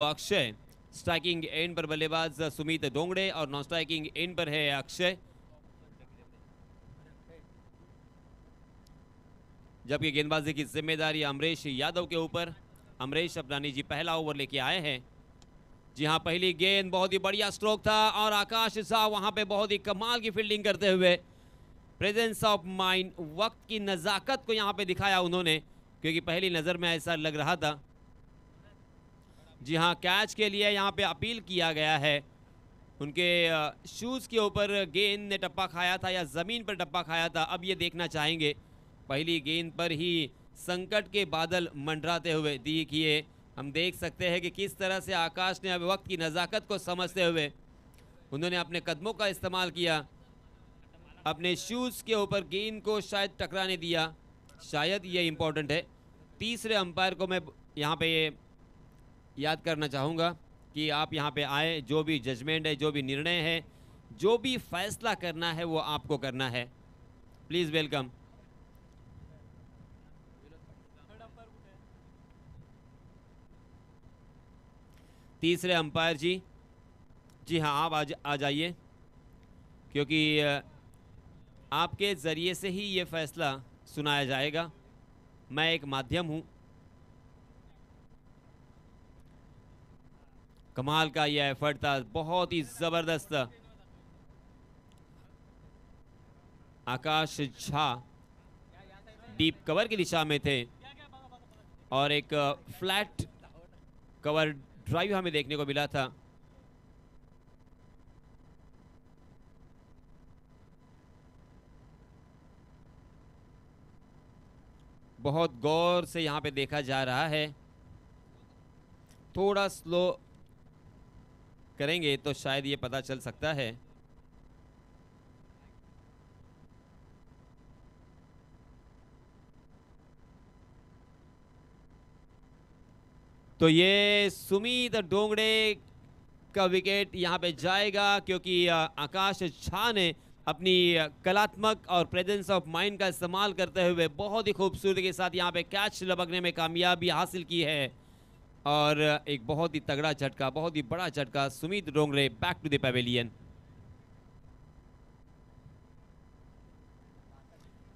Akshay. Striking and पर बल्लेबाज सुमित डोंगड़े और नॉन स्ट्राइकिंग एंड पर है अक्षय। जबकि गेंदबाजी की जिम्मेदारी अमरीश यादव के ऊपर। अमरीश अपना निजी पहला ओवर लेके आए हैं। जी हाँ, पहली गेंद बहुत ही बढ़िया स्ट्रोक था और आकाश शाह वहां पे बहुत ही कमाल की फील्डिंग करते हुए प्रेजेंस ऑफ माइंड, वक्त की नजाकत को यहां पे दिखाया उन्होंने, क्योंकि पहली नजर में ऐसा लग रहा था। जी हाँ, कैच के लिए यहाँ पे अपील किया गया है। उनके शूज़ के ऊपर गेंद ने टप्पा खाया था या ज़मीन पर टप्पा खाया था, अब ये देखना चाहेंगे। पहली गेंद पर ही संकट के बादल मंडराते हुए देखिए, हम देख सकते हैं कि किस तरह से आकाश ने अब वक्त की नज़ाकत को समझते हुए उन्होंने अपने कदमों का इस्तेमाल किया, अपने शूज़ के ऊपर गेंद को शायद टकराने दिया, शायद ये इम्पोर्टेंट है। तीसरे अंपायर को मैं यहाँ पे याद करना चाहूँगा कि आप यहाँ पे आए, जो भी जजमेंट है, जो भी निर्णय है, जो भी फैसला करना है वो आपको करना है। Please welcome. तीसरे अंपायर जी, जी हाँ, आप आ जाइए, क्योंकि आपके ज़रिए से ही ये फैसला सुनाया जाएगा। मैं एक माध्यम हूँ। कमाल का यह एफर्ट था, बहुत ही ज़बरदस्त। आकाश झा डीप कवर की दिशा में थे और एक फ्लैट कवर ड्राइव हमें देखने को मिला था। बहुत गौर से यहाँ पे देखा जा रहा है, थोड़ा स्लो करेंगे तो शायद ये पता चल सकता है। तो ये सुमित डोंगड़े का विकेट यहाँ पे जाएगा, क्योंकि आकाश झा ने अपनी कलात्मक और प्रेजेंस ऑफ माइंड का इस्तेमाल करते हुए बहुत ही खूबसूरती के साथ यहाँ पे कैच लपकने में कामयाबी हासिल की है। और एक बहुत ही तगड़ा झटका, बहुत ही बड़ा झटका। Sumit Dongre back to the pavilion.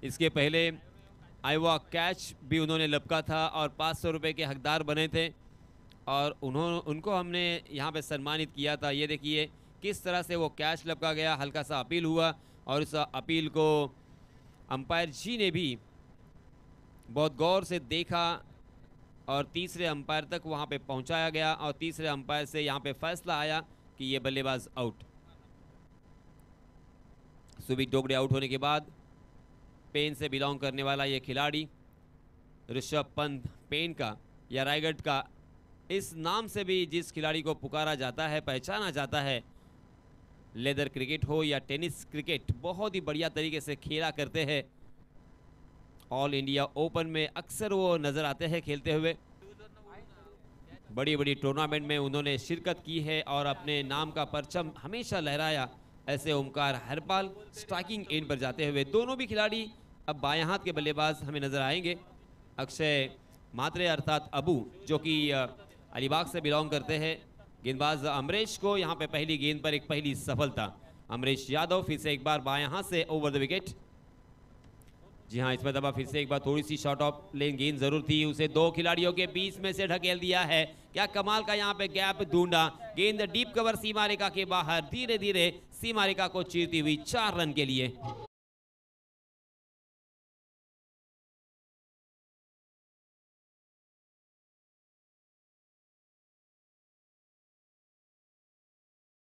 इसके पहले आईवा कैच भी उन्होंने लपका था और 500 रुपये के हकदार बने थे और उनको हमने यहाँ पे सम्मानित किया था। ये देखिए किस तरह से वो कैच लपका गया, हल्का सा अपील हुआ और इस अपील को अंपायर जी ने भी बहुत गौर से देखा और तीसरे अंपायर तक वहाँ पे पहुँचाया गया और तीसरे अंपायर से यहाँ पे फैसला आया कि ये बल्लेबाज आउट। सुमित डोंगड़े आउट होने के बाद पेन से बिलोंग करने वाला ये खिलाड़ी ऋषभ पंत, पेन का या रायगढ़ का, इस नाम से भी जिस खिलाड़ी को पुकारा जाता है, पहचाना जाता है, लेदर क्रिकेट हो या टेनिस क्रिकेट, बहुत ही बढ़िया तरीके से खेला करते हैं। ऑल इंडिया ओपन में अक्सर वो नज़र आते हैं खेलते हुए। बड़ी बड़ी टूर्नामेंट में उन्होंने शिरकत की है और अपने नाम का परचम हमेशा लहराया। ऐसे ओमकार हरपाल स्ट्राइकिंग एंड पर जाते हुए, दोनों भी खिलाड़ी अब बाएं हाथ के बल्लेबाज हमें नजर आएंगे। अक्षय मात्रे अर्थात अबू, जो कि अलीबाग से बिलोंग करते हैं। गेंदबाज अमरीश को यहाँ पे पहली गेंद पर एक पहली सफलता। अमरीश यादव फिर से एक बार बाएं हाथ से ओवर द विकेट। जी हाँ, इसमें दबा फिर से एक बार थोड़ी सी शॉर्ट ऑफ लेन गेंद जरूर थी, उसे दो खिलाड़ियों के बीच में से ढकेल दिया है। क्या कमाल का यहाँ पे गैप ढूंढा, गेंद डीप कवर सीमा रेखा के बाहर, धीरे धीरे सीमा रेखा को चीरती हुई 4 रन के लिए।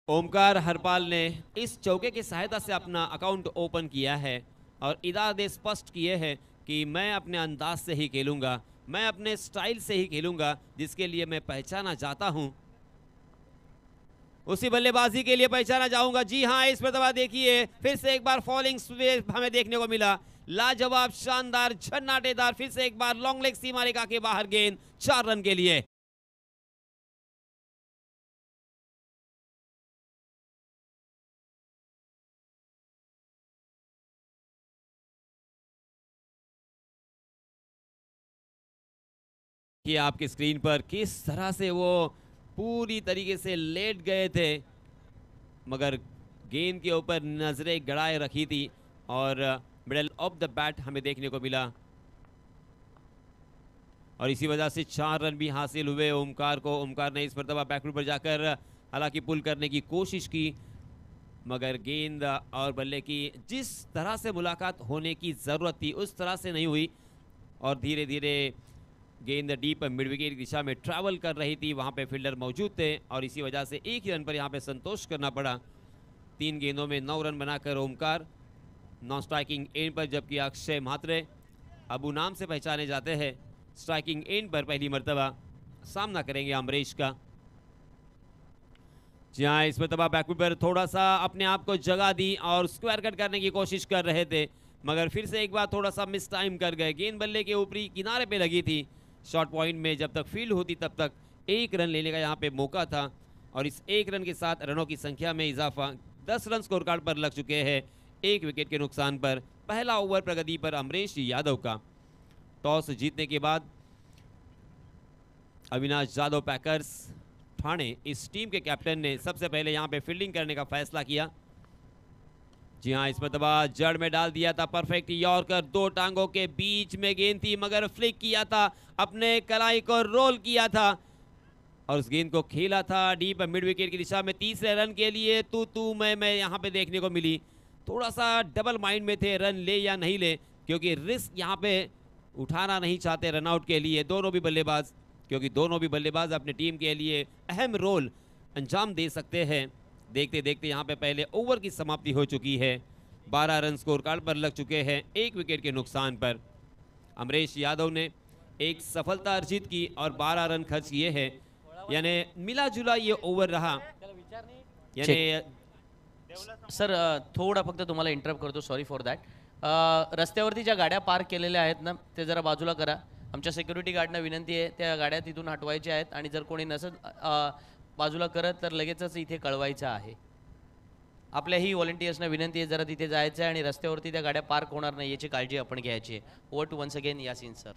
ओमकार हरपाल ने इस चौके की सहायता से अपना अकाउंट ओपन किया है और इरादे स्पष्ट किए हैं कि मैं अपने अंदाज से ही खेलूंगा, मैं अपने स्टाइल से ही खेलूंगा, जिसके लिए मैं पहचाना जाता हूं, उसी बल्लेबाजी के लिए पहचाना जाऊंगा। जी हाँ, इस पर देखिए फिर से एक बार फॉलिंग स्वेप हमें देखने को मिला, लाजवाब, शानदार, झन्नाटेदार, फिर से एक बार लॉन्ग लेग सीमा रेखा के बाहर गेंद, 4 रन के लिए। कि आपकी स्क्रीन पर किस तरह से वो पूरी तरीके से लेट गए थे, मगर गेंद के ऊपर नजरें गड़ाए रखी थी और मिडल ऑफ द बैट हमें देखने को मिला और इसी वजह से 4 रन भी हासिल हुए ओमकार को। ओमकार ने इस मरतबा बैकफुट पर जाकर हालांकि पुल करने की कोशिश की, मगर गेंद और बल्ले की जिस तरह से मुलाकात होने की ज़रूरत थी उस तरह से नहीं हुई और धीरे धीरे गेंद डीप मिड विकेट की दिशा में ट्रैवल कर रही थी। वहां पे फील्डर मौजूद थे और इसी वजह से एक ही रन पर यहां पे संतोष करना पड़ा। 3 गेंदों में 9 रन बनाकर ओमकार नॉन स्ट्राइकिंग एंड पर, जबकि अक्षय म्हात्रे अबू नाम से पहचाने जाते हैं स्ट्राइकिंग एंड पर पहली मरतबा सामना करेंगे अमरीश का। जी हाँ, इस मरतबा बैकफुट पर थोड़ा सा अपने आप को जगह दी और स्क्वायर कट करने की कोशिश कर रहे थे, मगर फिर से एक बार थोड़ा सा मिस टाइम कर गए। गेंद बल्ले के ऊपरी किनारे पे लगी थी, शॉर्ट पॉइंट में जब तक फील्ड होती तब तक 1 रन लेने का यहाँ पे मौका था और इस 1 रन के साथ रनों की संख्या में इजाफा। 10 रन स्कोर कार्ड पर लग चुके हैं 1 विकेट के नुकसान पर। पहला ओवर प्रगति पर अमरीश यादव का। टॉस जीतने के बाद अविनाश यादव पैकर्स ठाणे इस टीम के कैप्टन ने सबसे पहले यहां पे फील्डिंग करने का फैसला किया। जी हां, इस मरतबा जड़ में डाल दिया था परफेक्ट यॉर्कर, 2 टांगों के बीच में गेंद थी मगर फ्लिक किया था, अपने कलाई को रोल किया था और उस गेंद को खेला था डीप मिड विकेट की दिशा में। तीसरे रन के लिए तू मैं यहां पे देखने को मिली। थोड़ा सा डबल माइंड में थे, रन ले या नहीं ले, क्योंकि रिस्क यहां पे उठाना नहीं चाहते रनआउट के लिए दोनों भी बल्लेबाज, क्योंकि दोनों भी बल्लेबाज अपनी टीम के लिए अहम रोल अंजाम दे सकते हैं। देखते देखते यहाँ पे पहले ओवर की समाप्ति हो चुकी है। 12 रन स्कोर कार्ड पर लग चुके हैं 1 विकेट के नुकसान पर। अमरीश यादव ने एक सफलता अर्जित की और 12 रन खर्च किए हैं, यानी मिला जुला ये ओवर रहा। यानी सर थोडा फक्त तुम्हाला इंटरप्ट करतो, सॉरी फॉर दॅट. रस्त्यावरती ज्या गाड्या पार्क केलेल्या आहेत ना ते जरा बाजूला करा. आमच्या सिक्युरिटी गार्डना विनंती आहे त्या गाड्या तिथून हटवायच्या आहेत आणि जर कोणी नसत बाजूला करत तर लगेचच इथे कळवायचं आहे. आपल्याही व्हॉलंटियर्सना विनंती आहे जरा तिथे जायचं आहे आणि रस्त्यावरती त्या गाड्या पार्क होणार नाही याची काळजी आपण घ्यायची आहे. Over to once again Yasin sir.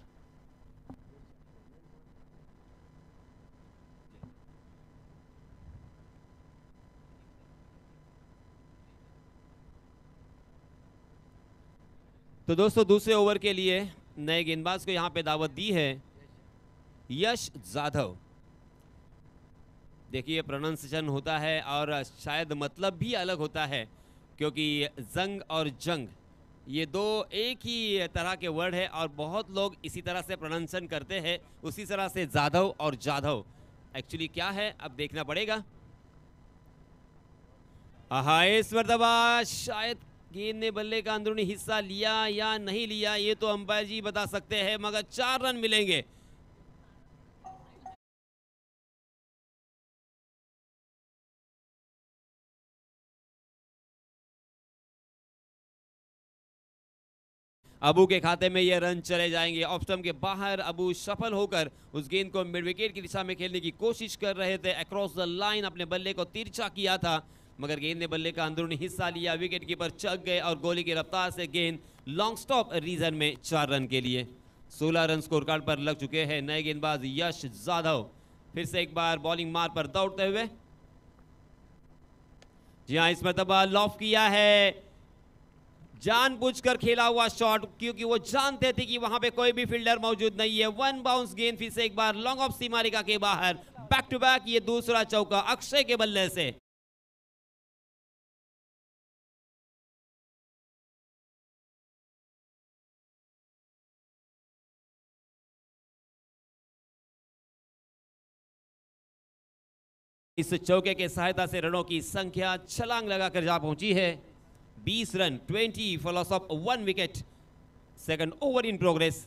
तो दोस्तों दूसरे ओवर के लिए नए गेंदबाज को यहां पे दावत दी है यश जाधव। देखिए प्रोनाउंसिएशन होता है और शायद मतलब भी अलग होता है, क्योंकि जंग और जंग ये दो एक ही तरह के वर्ड है और बहुत लोग इसी तरह से प्रोनाउंसिएशन करते हैं, उसी तरह से जाधव और जाधव एक्चुअली क्या है अब देखना पड़ेगा। हाँ, इस मरतबा शायद गेंद ने बल्ले का अंदरूनी हिस्सा लिया या नहीं लिया ये तो अंपायर जी बता सकते हैं, मगर 4 रन मिलेंगे। अबू के खाते में ये रन चले जाएंगे। ऑफ स्टंप के बाहर अबू सफल होकर उस गेंद को मिड विकेट की दिशा में खेलने की कोशिश कर रहे थे। अक्रॉस द लाइन अपने बल्ले को तिरछा किया था, मगर गेंद ने बल्ले का अंदरूनी हिस्सा लिया। विकेट कीपर चक गए और गोली की रफ्तार से गेंद लॉन्ग स्टॉप रीजन में 4 रन के लिए। 16 रन स्कोर कार्ड पर लग चुके हैं नए गेंदबाज यश जाधव। फिर से एक बार बॉलिंग मार पर दौड़ते हुए, जी हाँ इस मरतबा लॉफ किया है, जानबूझकर खेला हुआ शॉट, क्योंकि वो जानते थे कि वहां पे कोई भी फील्डर मौजूद नहीं है। 1 बाउंस गेंद फिर से एक बार लॉन्ग ऑफ सीमारेखा के बाहर। बैक टू बैक ये दूसरा चौका अक्षय के बल्ले से। इस चौके के सहायता से रनों की संख्या छलांग लगाकर जा पहुंची है 20 run, 20 for loss of 1 wicket. Second over in progress.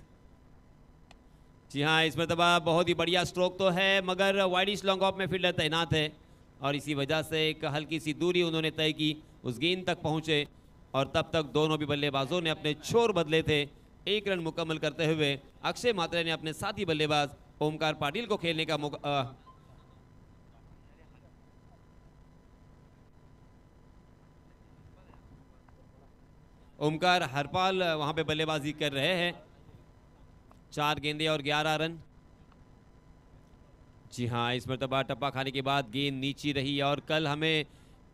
जी हाँ इस मरतबा बहुत ही बढ़िया स्ट्रोक तो है, मगर वाइडिश लॉन्ग ऑफ में फील्डर तैनात है और इसी वजह से एक हल्की सी दूरी उन्होंने तय की, उस गेंद तक पहुंचे और तब तक दोनों भी बल्लेबाजों ने अपने छोर बदले थे। 1 रन मुकम्मल करते हुए अक्षय म्हात्रे ने अपने साथी बल्लेबाज ओमकार पाटिल को खेलने का मौका ओमकार हरपाल वहां पे बल्लेबाजी कर रहे हैं। 4 गेंदे और 11 रन। जी हाँ, इस मरतबा टप्पा खाने के बाद गेंद नीची रही और कल हमें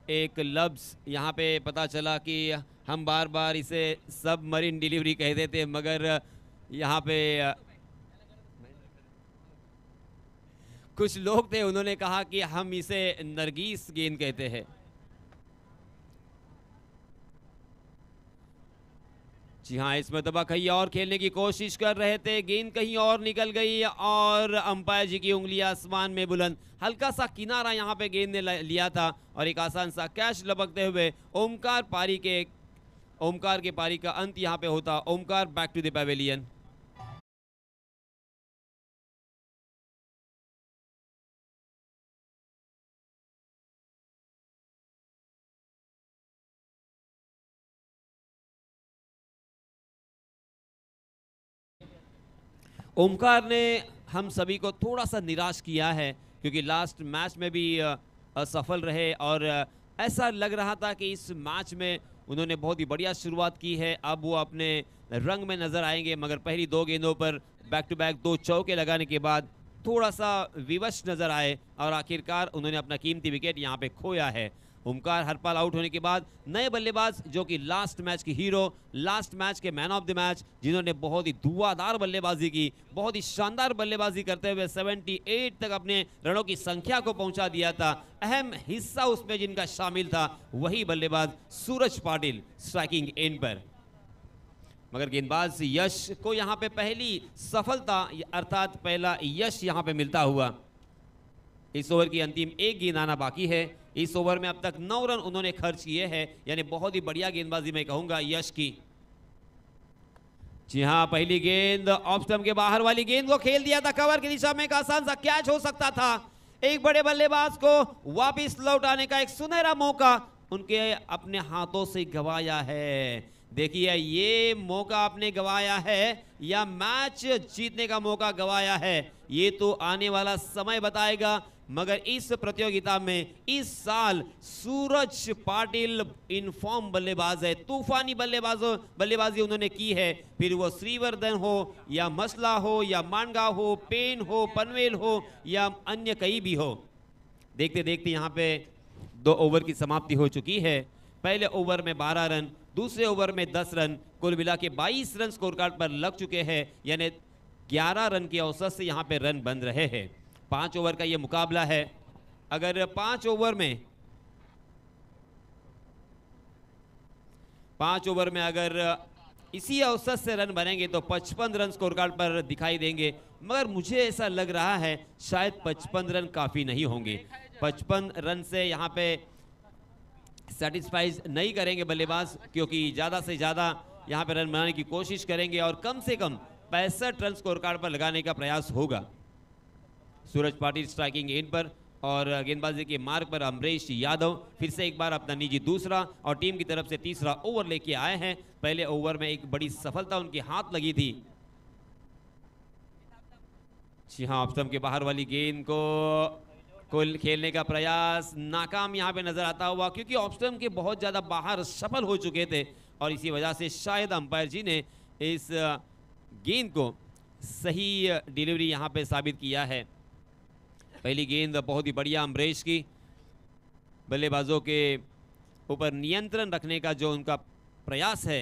एक लफ्ज़ यहाँ पे पता चला कि हम बार बार इसे सबमरीन डिलीवरी कहते थे, मगर यहाँ पे कुछ लोग थे, उन्होंने कहा कि हम इसे नरगिस गेंद कहते हैं। जी हाँ, इस मरतबा कहीं और खेलने की कोशिश कर रहे थे, गेंद कहीं और निकल गई और अंपायर जी की उंगलियां आसमान में बुलंद। हल्का सा किनारा यहाँ पे गेंद ने लिया था और एक आसान सा कैच लपकते हुए ओमकार के पारी का अंत यहाँ पे होता। Omkar back to the pavilion. Omkar ने हम सभी को थोड़ा सा निराश किया है, क्योंकि लास्ट मैच में भी असफल रहे और ऐसा लग रहा था कि इस मैच में उन्होंने बहुत ही बढ़िया शुरुआत की है, अब वो अपने रंग में नजर आएंगे, मगर पहली 2 गेंदों पर बैक टू बैक 2 चौके लगाने के बाद थोड़ा सा विवश नजर आए और आखिरकार उन्होंने अपना कीमती विकेट यहाँ पे खोया है। ओमकार हरपाल आउट होने के बाद नए बल्लेबाज जो कि लास्ट मैच की हीरो, लास्ट मैच के मैन ऑफ द मैच, जिन्होंने बहुत ही धुआंधार बल्लेबाजी की, बहुत ही शानदार बल्लेबाजी करते हुए 78 तक अपने रनों की संख्या को पहुंचा दिया था, अहम हिस्सा उसमें जिनका शामिल था वही बल्लेबाज सूरज पाटिल स्ट्राइकिंग एंड पर। मगर गेंदबाज यश को यहाँ पे पहली सफलता अर्थात पहला यश यहाँ पे मिलता हुआ। इस ओवर की अंतिम 1 गेंद आना बाकी है। इस ओवर में अब तक 9 रन उन्होंने खर्च किए हैं, यानी बहुत ही बढ़िया गेंदबाजी मैं कहूंगा यश की। जी हां, पहली गेंद ऑफ स्टंप के बाहर वाली गेंद को खेल दिया था कवर की दिशा में, एक आसान सा कैच हो सकता था। एक बड़े बल्लेबाज को वापस लौटाने का एक सुनहरा मौका उनके अपने हाथों से गंवाया है। देखिए, ये मौका आपने गंवाया है या मैच जीतने का मौका गंवाया है, ये तो आने वाला समय बताएगा। मगर इस प्रतियोगिता में इस साल सूरज पाटिल इनफॉर्म बल्लेबाज है, तूफानी बल्लेबाजी उन्होंने की है, फिर वो श्रीवर्धन हो या मसला हो या मानगांव हो, पेन हो, पनवेल हो या अन्य कई भी हो। देखते देखते यहाँ पे 2 ओवर की समाप्ति हो चुकी है। पहले ओवर में 12 रन, दूसरे ओवर में 10 रन, कुल मिला के 22 रन स्कोर कार्ड पर लग चुके हैं, यानी 11 रन की औसत से यहाँ पे रन बन रहे हैं। 5 ओवर का ये मुकाबला है। अगर 5 ओवर में अगर इसी औसत से रन बनेंगे तो 55 रन स्कोर कार्ड पर दिखाई देंगे, मगर मुझे ऐसा लग रहा है शायद 55 रन काफ़ी नहीं होंगे। 55 रन से यहाँ पे सेटिस्फाइज नहीं करेंगे बल्लेबाज, क्योंकि ज़्यादा से ज़्यादा यहाँ पे रन बनाने की कोशिश करेंगे और कम से कम 65 रन स्कोर कार्ड पर लगाने का प्रयास होगा। सूरज पाटिल स्ट्राइकिंग एंड पर और गेंदबाजी के मार्ग पर अमरीश यादव फिर से एक बार अपना निजी दूसरा और टीम की तरफ से तीसरा ओवर लेके आए हैं। पहले ओवर में एक बड़ी सफलता उनके हाथ लगी थी। जी हाँ, ऑफ स्टंप के बाहर वाली गेंद को खेलने का प्रयास नाकाम यहाँ पे नजर आता हुआ, क्योंकि ऑफ स्टंप के बहुत ज्यादा बाहर सफल हो चुके थे और इसी वजह से शायद अंपायर जी ने इस गेंद को सही डिलीवरी यहाँ पे साबित किया है। पहली गेंद बहुत ही बढ़िया अमरीश की, बल्लेबाजों के ऊपर नियंत्रण रखने का जो उनका प्रयास है।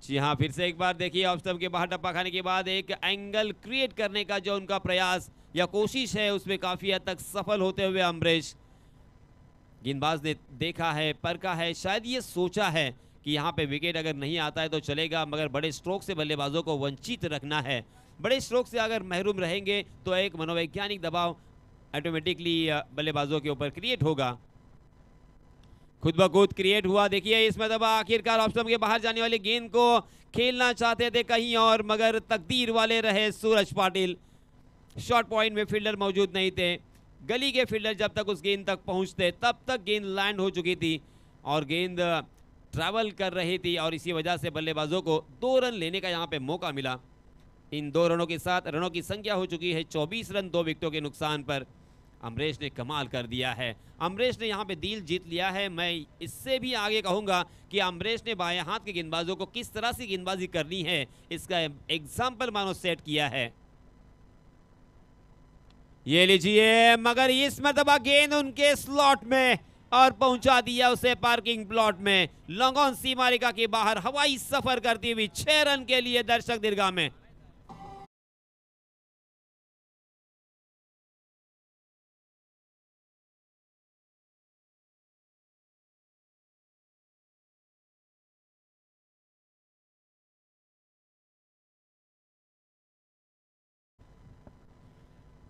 जी हाँ, फिर से एक बार देखिए, ऑफ स्टंप के बाहर टप्पा खाने के बाद एक एंगल क्रिएट करने का जो उनका प्रयास या कोशिश है उसमें काफी हद तक सफल होते हुए अमरीश। गेंदबाज ने देखा है, परखा है, शायद ये सोचा है कि यहाँ पे विकेट अगर नहीं आता है तो चलेगा, मगर बड़े स्ट्रोक से बल्लेबाजों को वंचित रखना है। बड़े स्ट्रोक से अगर महरूम रहेंगे तो एक मनोवैज्ञानिक दबाव ऑटोमेटिकली बल्लेबाजों के ऊपर क्रिएट होगा, खुद ब खुद क्रिएट हुआ। देखिए, इसमें दबा आखिरकार ऑफ स्टंप के बाहर जाने वाली गेंद को खेलना चाहते थे कहीं और, मगर तकदीर वाले रहे सूरज पाटिल। शॉर्ट पॉइंट में फील्डर मौजूद नहीं थे, गली के फील्डर जब तक उस गेंद तक पहुंचते तब तक गेंद लैंड हो चुकी थी और गेंद ट्रैवल कर रही थी और इसी वजह से बल्लेबाजों को 2 रन लेने का यहाँ पे मौका मिला। इन 2 रनों के साथ रनों की संख्या हो चुकी है 24 रन 2 विकेटों के नुकसान पर। अमरीश ने कमाल कर दिया है, अमरीश ने यहाँ पे दिल जीत लिया है। मैं इससे भी आगे कहूँगा कि अमरीश ने बाएं हाथ के गेंदबाजों को किस तरह से गेंदबाजी करनी है इसका एग्जाम्पल मानो सेट किया है। ये लीजिए, मगर इस मरतबा गेंद उनके स्लॉट में और पहुंचा दिया उसे पार्किंग प्लॉट में। लॉन्ग ऑन सीमा रेखा के बाहर हवाई सफर करती हुई 6 रन के लिए दर्शक दीर्घा में।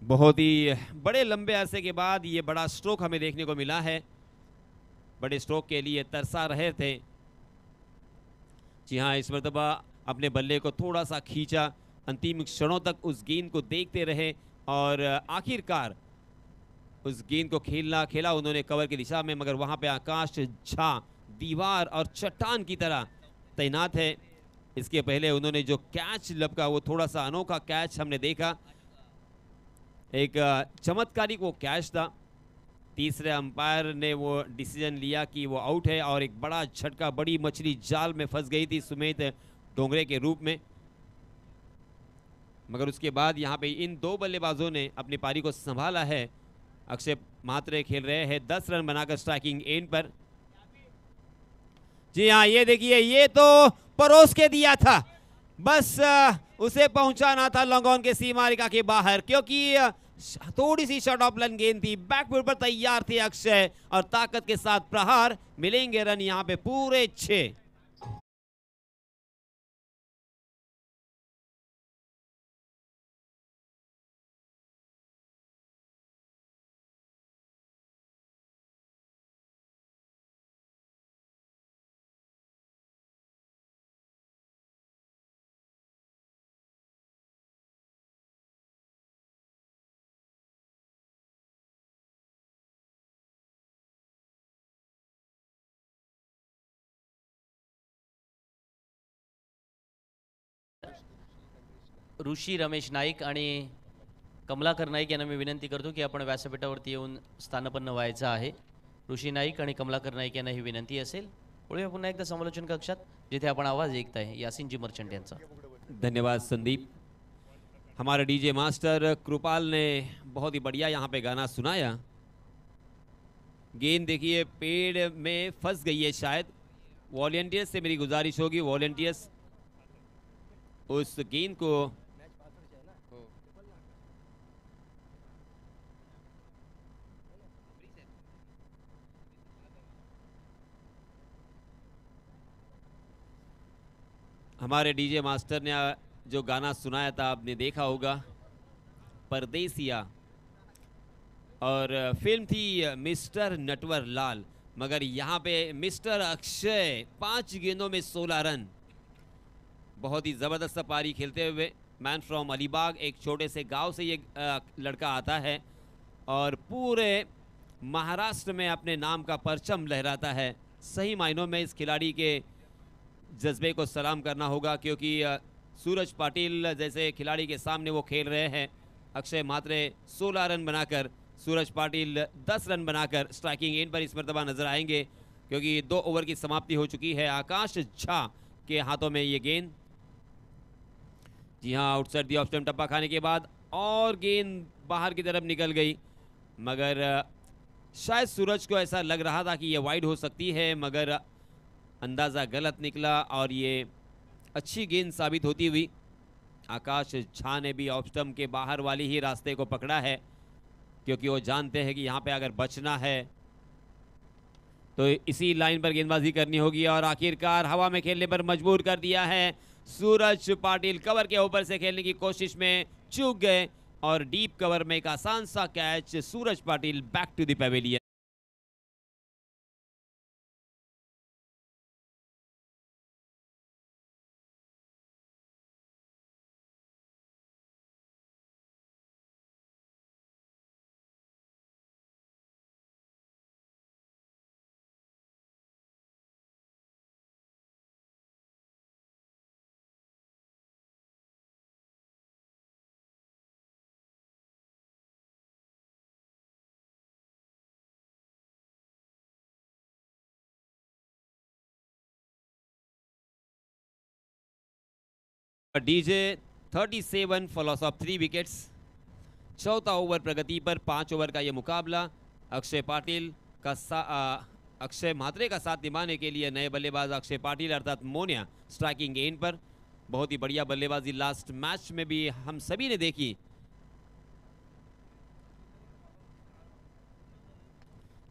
बहुत ही बड़े लंबे अरसे के बाद ये बड़ा स्ट्रोक हमें देखने को मिला है। बड़े स्ट्रोक के लिए तरसा रहे थे। जी हाँ, इस मरतबा अपने बल्ले को थोड़ा सा खींचा, अंतिम क्षणों तक उस गेंद को देखते रहे और आखिरकार उस गेंद को खेला उन्होंने कवर की दिशा में, मगर वहां पे आकाश झा दीवार और चट्टान की तरह तैनात है। इसके पहले उन्होंने जो कैच लपका वो थोड़ा सा अनोखा कैच हमने देखा, एक चमत्कारिक वो कैच था। तीसरे अंपायर ने वो डिसीजन लिया कि वो आउट है और एक बड़ा झटका, बड़ी मछली जाल में फंस गई थी सुमित डोंगरे के रूप में। मगर उसके बाद यहाँ पे इन दो बल्लेबाजों ने अपनी पारी को संभाला है। अक्षय मात्रे खेल रहे हैं 10 रन बनाकर स्ट्राइकिंग एंड पर। जी हाँ, ये देखिए, ये तो परोस के दिया था, बस उसे पहुंचाना था लॉन्ग ऑन के सीमा रेखा के बाहर, क्योंकि थोड़ी सी शॉर्ट ऑफ लाइन गेंद थी। बैकफुट पर तैयार थे अक्षय और ताकत के साथ प्रहार, मिलेंगे रन यहां पे पूरे 6। ऋषी रमेश नाईक आणि कमलाकर नाईक यांना मी विनंती करतो की आपण व्यासपीठावरती येऊन स्थानपन्न व्हायचं आहे। ऋषी नाईक आणि कमलाकर नाईक यांना ही विनंती असेल। वळूया पुन्हा एकदा समालोचन कक्षात, जिथे आपण आवाज ऐकताय यासिन जी मर्चंट यांचा। धन्यवाद संदीप। हमारे डीजे मास्टर कृपाल ने बहुत ही बढ़िया यहाँ पे गाना सुनाया। गेंद देखिए पेड़ में फंस गई है शायद। वॉलंटियर्स से मेरी गुजारिश होगी, वॉलंटियर्स उस गेंद को हमारे डीजे मास्टर ने जो गाना सुनाया था आपने देखा होगा, परदेसिया, और फिल्म थी मिस्टर नटवर लाल। मगर यहाँ पे मिस्टर अक्षय 5 गेंदों में 16 रन, बहुत ही ज़बरदस्त पारी खेलते हुए। मैन फ्रॉम अलीबाग, एक छोटे से गांव से ये लड़का आता है और पूरे महाराष्ट्र में अपने नाम का परचम लहराता है। सही मायनों में इस खिलाड़ी के जज्बे को सलाम करना होगा, क्योंकि सूरज पाटिल जैसे खिलाड़ी के सामने वो खेल रहे हैं। अक्षय मात्रे 16 रन बनाकर, सूरज पाटिल 10 रन बनाकर स्ट्राइकिंग एंड पर इस मरतबा नजर आएंगे, क्योंकि 2 ओवर की समाप्ति हो चुकी है। आकाश झा के हाथों में ये गेंद, जी हाँ, आउटसाइड दी ऑफ स्टंप टप्पा खाने के बाद और गेंद बाहर की तरफ निकल गई। मगर शायद सूरज को ऐसा लग रहा था कि ये वाइड हो सकती है, मगर अंदाज़ा गलत निकला और ये अच्छी गेंद साबित होती हुई। आकाश झा ने भी ऑफ स्टंप के बाहर वाली ही रास्ते को पकड़ा है, क्योंकि वो जानते हैं कि यहाँ पे अगर बचना है तो इसी लाइन पर गेंदबाजी करनी होगी। और आखिरकार हवा में खेलने पर मजबूर कर दिया है सूरज पाटिल। कवर के ऊपर से खेलने की कोशिश में चूक गए और डीप कवर में एक आसान सा catch. Suraj Patil back to the pavilion. DJ 37 for loss of 3 wickets। चौथा ओवर प्रगति पर। 5 ओवर का ये मुकाबला अक्षय पाटिल का अक्षय म्हात्रे का साथ निभाने के लिए नए बल्लेबाज अक्षय पाटिल अर्थात मोनिया स्ट्राइकिंग एंड पर। बहुत ही बढ़िया बल्लेबाजी लास्ट मैच में भी हम सभी ने देखी।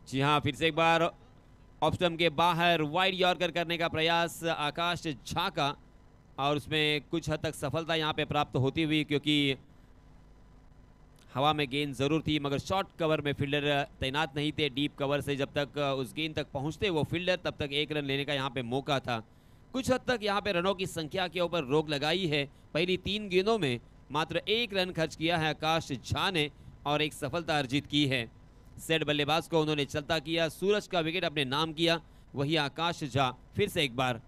जी हां, फिर से एक बार ऑफ स्टंप के बाहर वाइड यॉर्कर करने का प्रयास आकाश झा का, और उसमें कुछ हद तक सफलता यहां पे प्राप्त होती हुई, क्योंकि हवा में गेंद जरूर थी मगर शॉर्ट कवर में फील्डर तैनात नहीं थे। डीप कवर से जब तक उस गेंद तक पहुंचते वो फील्डर, तब तक 1 रन लेने का यहां पे मौका था। कुछ हद तक यहां पे रनों की संख्या के ऊपर रोक लगाई है। पहली 3 गेंदों में मात्र 1 रन खर्च किया है आकाश झा ने और एक सफलता अर्जित की है। सेट बल्लेबाज को उन्होंने चलता किया, सूरज का विकेट अपने नाम किया, वही आकाश झा फिर से एक बार।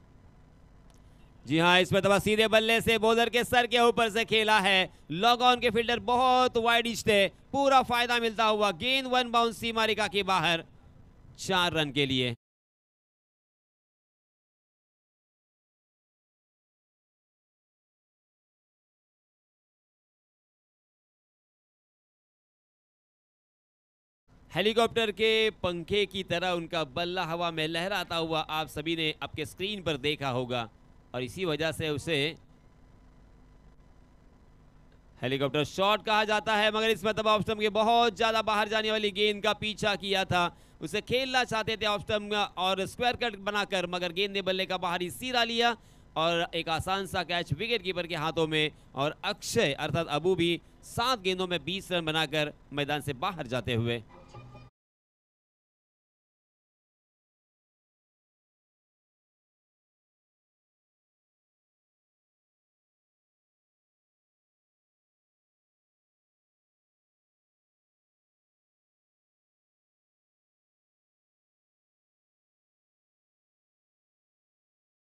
जी हां, इसमें तो सीधे बल्ले से बॉलर के सर के ऊपर से खेला है। लॉग ऑन के फील्डर बहुत वाइड इच थे, पूरा फायदा मिलता हुआ गेंद 1 बाउंस सीमा रेखा के बाहर 4 रन के लिए। हेलीकॉप्टर के पंखे की तरह उनका बल्ला हवा में लहराता हुआ आप सभी ने आपके स्क्रीन पर देखा होगा, और इसी वजह से उसे हेलीकॉप्टर शॉट कहा जाता है। मगर इस मतलब ऑफ स्टंप के बहुत ज्यादा बाहर जाने वाली गेंद का पीछा किया था, उसे खेलना चाहते थे ऑफ स्टंप और स्क्वायर कट बनाकर, मगर गेंद ने बल्ले का बाहरी सिरा लिया और एक आसान सा कैच विकेट कीपर के हाथों में, और अक्षय अर्थात अबू भी 7 गेंदों में 20 रन बनाकर मैदान से बाहर जाते हुए।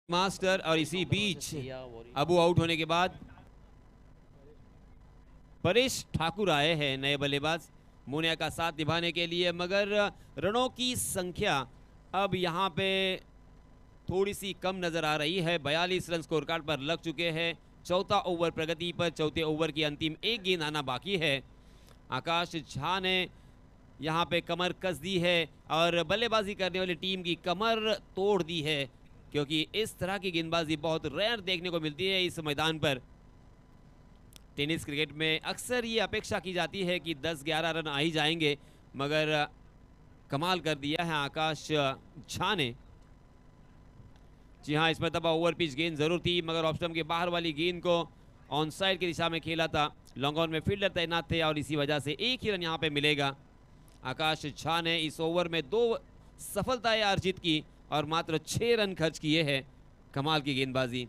मास्टर, और इसी बीच अबू आउट होने के बाद परेश ठाकुर आए हैं नए बल्लेबाज मोनिया का साथ निभाने के लिए, मगर रनों की संख्या अब यहां पे थोड़ी सी कम नजर आ रही है। 42 रन स्कोर कार्ड पर लग चुके हैं। चौथा ओवर प्रगति पर, चौथे ओवर की अंतिम 1 गेंद आना बाकी है। आकाश झा ने यहां पे कमर कस दी है और बल्लेबाजी करने वाली टीम की कमर तोड़ दी है, क्योंकि इस तरह की गेंदबाजी बहुत रेयर देखने को मिलती है इस मैदान पर। टेनिस क्रिकेट में अक्सर ये अपेक्षा की जाती है कि 10-11 रन आ ही जाएंगे, मगर कमाल कर दिया है आकाश झा ने। जी हां, इसमें तब ओवर पिच गेंद जरूर थी, मगर ऑफ स्टंप के बाहर वाली गेंद को ऑन साइड की दिशा में खेला था। लॉन्ग ऑन में फील्डर तैनात थे और इसी वजह से 1 ही रन यहां पे मिलेगा। आकाश झा ने इस ओवर में 2 सफलताएं अर्जित की और मात्र 6 रन खर्च किए हैं। कमाल की गेंदबाजी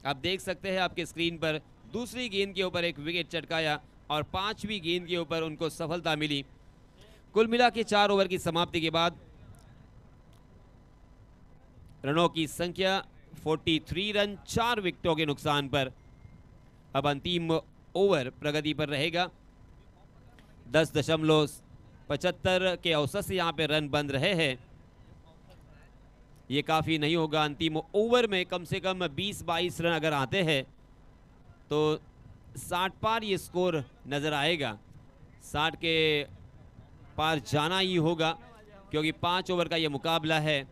आप देख सकते हैं आपके स्क्रीन पर। दूसरी गेंद के ऊपर एक विकेट चटकाया और 5वीं गेंद के ऊपर उनको सफलता मिली। कुल मिला के 4 ओवर की समाप्ति के बाद रनों की संख्या 43 रन 4 विकेटों के नुकसान पर। अब अंतिम ओवर प्रगति पर रहेगा। 10.75 के औसत से यहाँ पे रन बन रहे हैं। ये काफ़ी नहीं होगा। अंतिम ओवर में कम से कम 20-22 रन अगर आते हैं तो 60 पार ये स्कोर नज़र आएगा। 60 के पार जाना ही होगा, क्योंकि 5 ओवर का ये मुकाबला है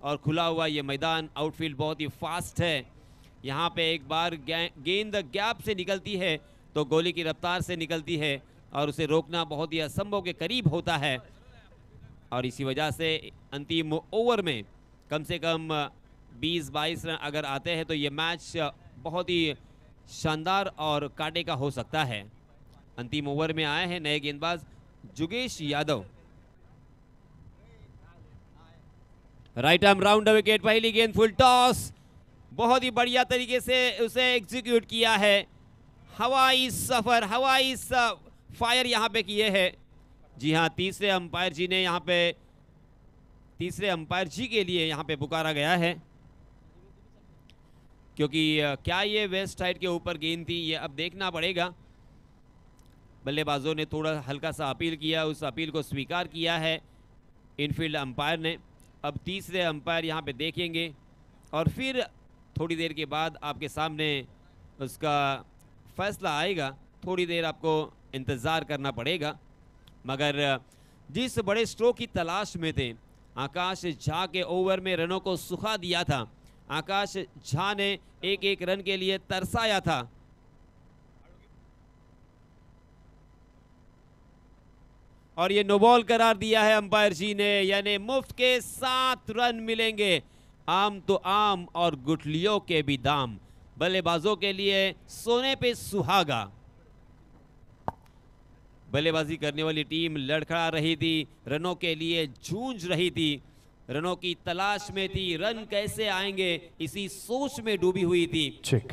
और खुला हुआ ये मैदान। आउटफील्ड बहुत ही फास्ट है। यहाँ पे एक बार गेंद गैप से निकलती है तो गोली की रफ्तार से निकलती है और उसे रोकना बहुत ही असंभव के करीब होता है, और इसी वजह से अंतिम ओवर में कम से कम 20-22 रन अगर आते हैं तो ये मैच बहुत ही शानदार और कांटे का हो सकता है। अंतिम ओवर में आए हैं नए गेंदबाज जुगेश Yadav. Right arm round wicket, पहली गेंद फुल टॉस, बहुत ही बढ़िया तरीके से उसे एग्जीक्यूट किया है। हवाई सफर, हवाई फायर यहाँ पे किए हैं। जी हाँ, तीसरे अंपायर जी ने यहाँ पे, तीसरे अंपायर जी के लिए यहाँ पे पुकारा गया है, क्योंकि क्या ये वेस्ट साइड के ऊपर गेंद थी ये अब देखना पड़ेगा। बल्लेबाजों ने थोड़ा हल्का सा अपील किया, उस अपील को स्वीकार किया है इनफील्ड अंपायर ने। अब तीसरे अंपायर यहाँ पे देखेंगे और फिर थोड़ी देर के बाद आपके सामने उसका फैसला आएगा। थोड़ी देर आपको इंतज़ार करना पड़ेगा। मगर जिस बड़े स्ट्रोक की तलाश में थे, आकाश झा के ओवर में रनों को सुखा दिया था। आकाश झा ने एक एक रन के लिए तरसाया था। और ये नो बॉल करार दिया है अंपायर जी ने, यानी मुफ्त के 7 रन मिलेंगे। आम तो आम और गुठलियों के भी दाम। बल्लेबाजों के लिए सोने पे सुहागा। बल्लेबाजी करने वाली टीम लड़खड़ा रही थी, रनों के लिए जूझ रही थी, रनों की तलाश में थी, रन कैसे आएंगे इसी सोच में डूबी हुई थी। Check.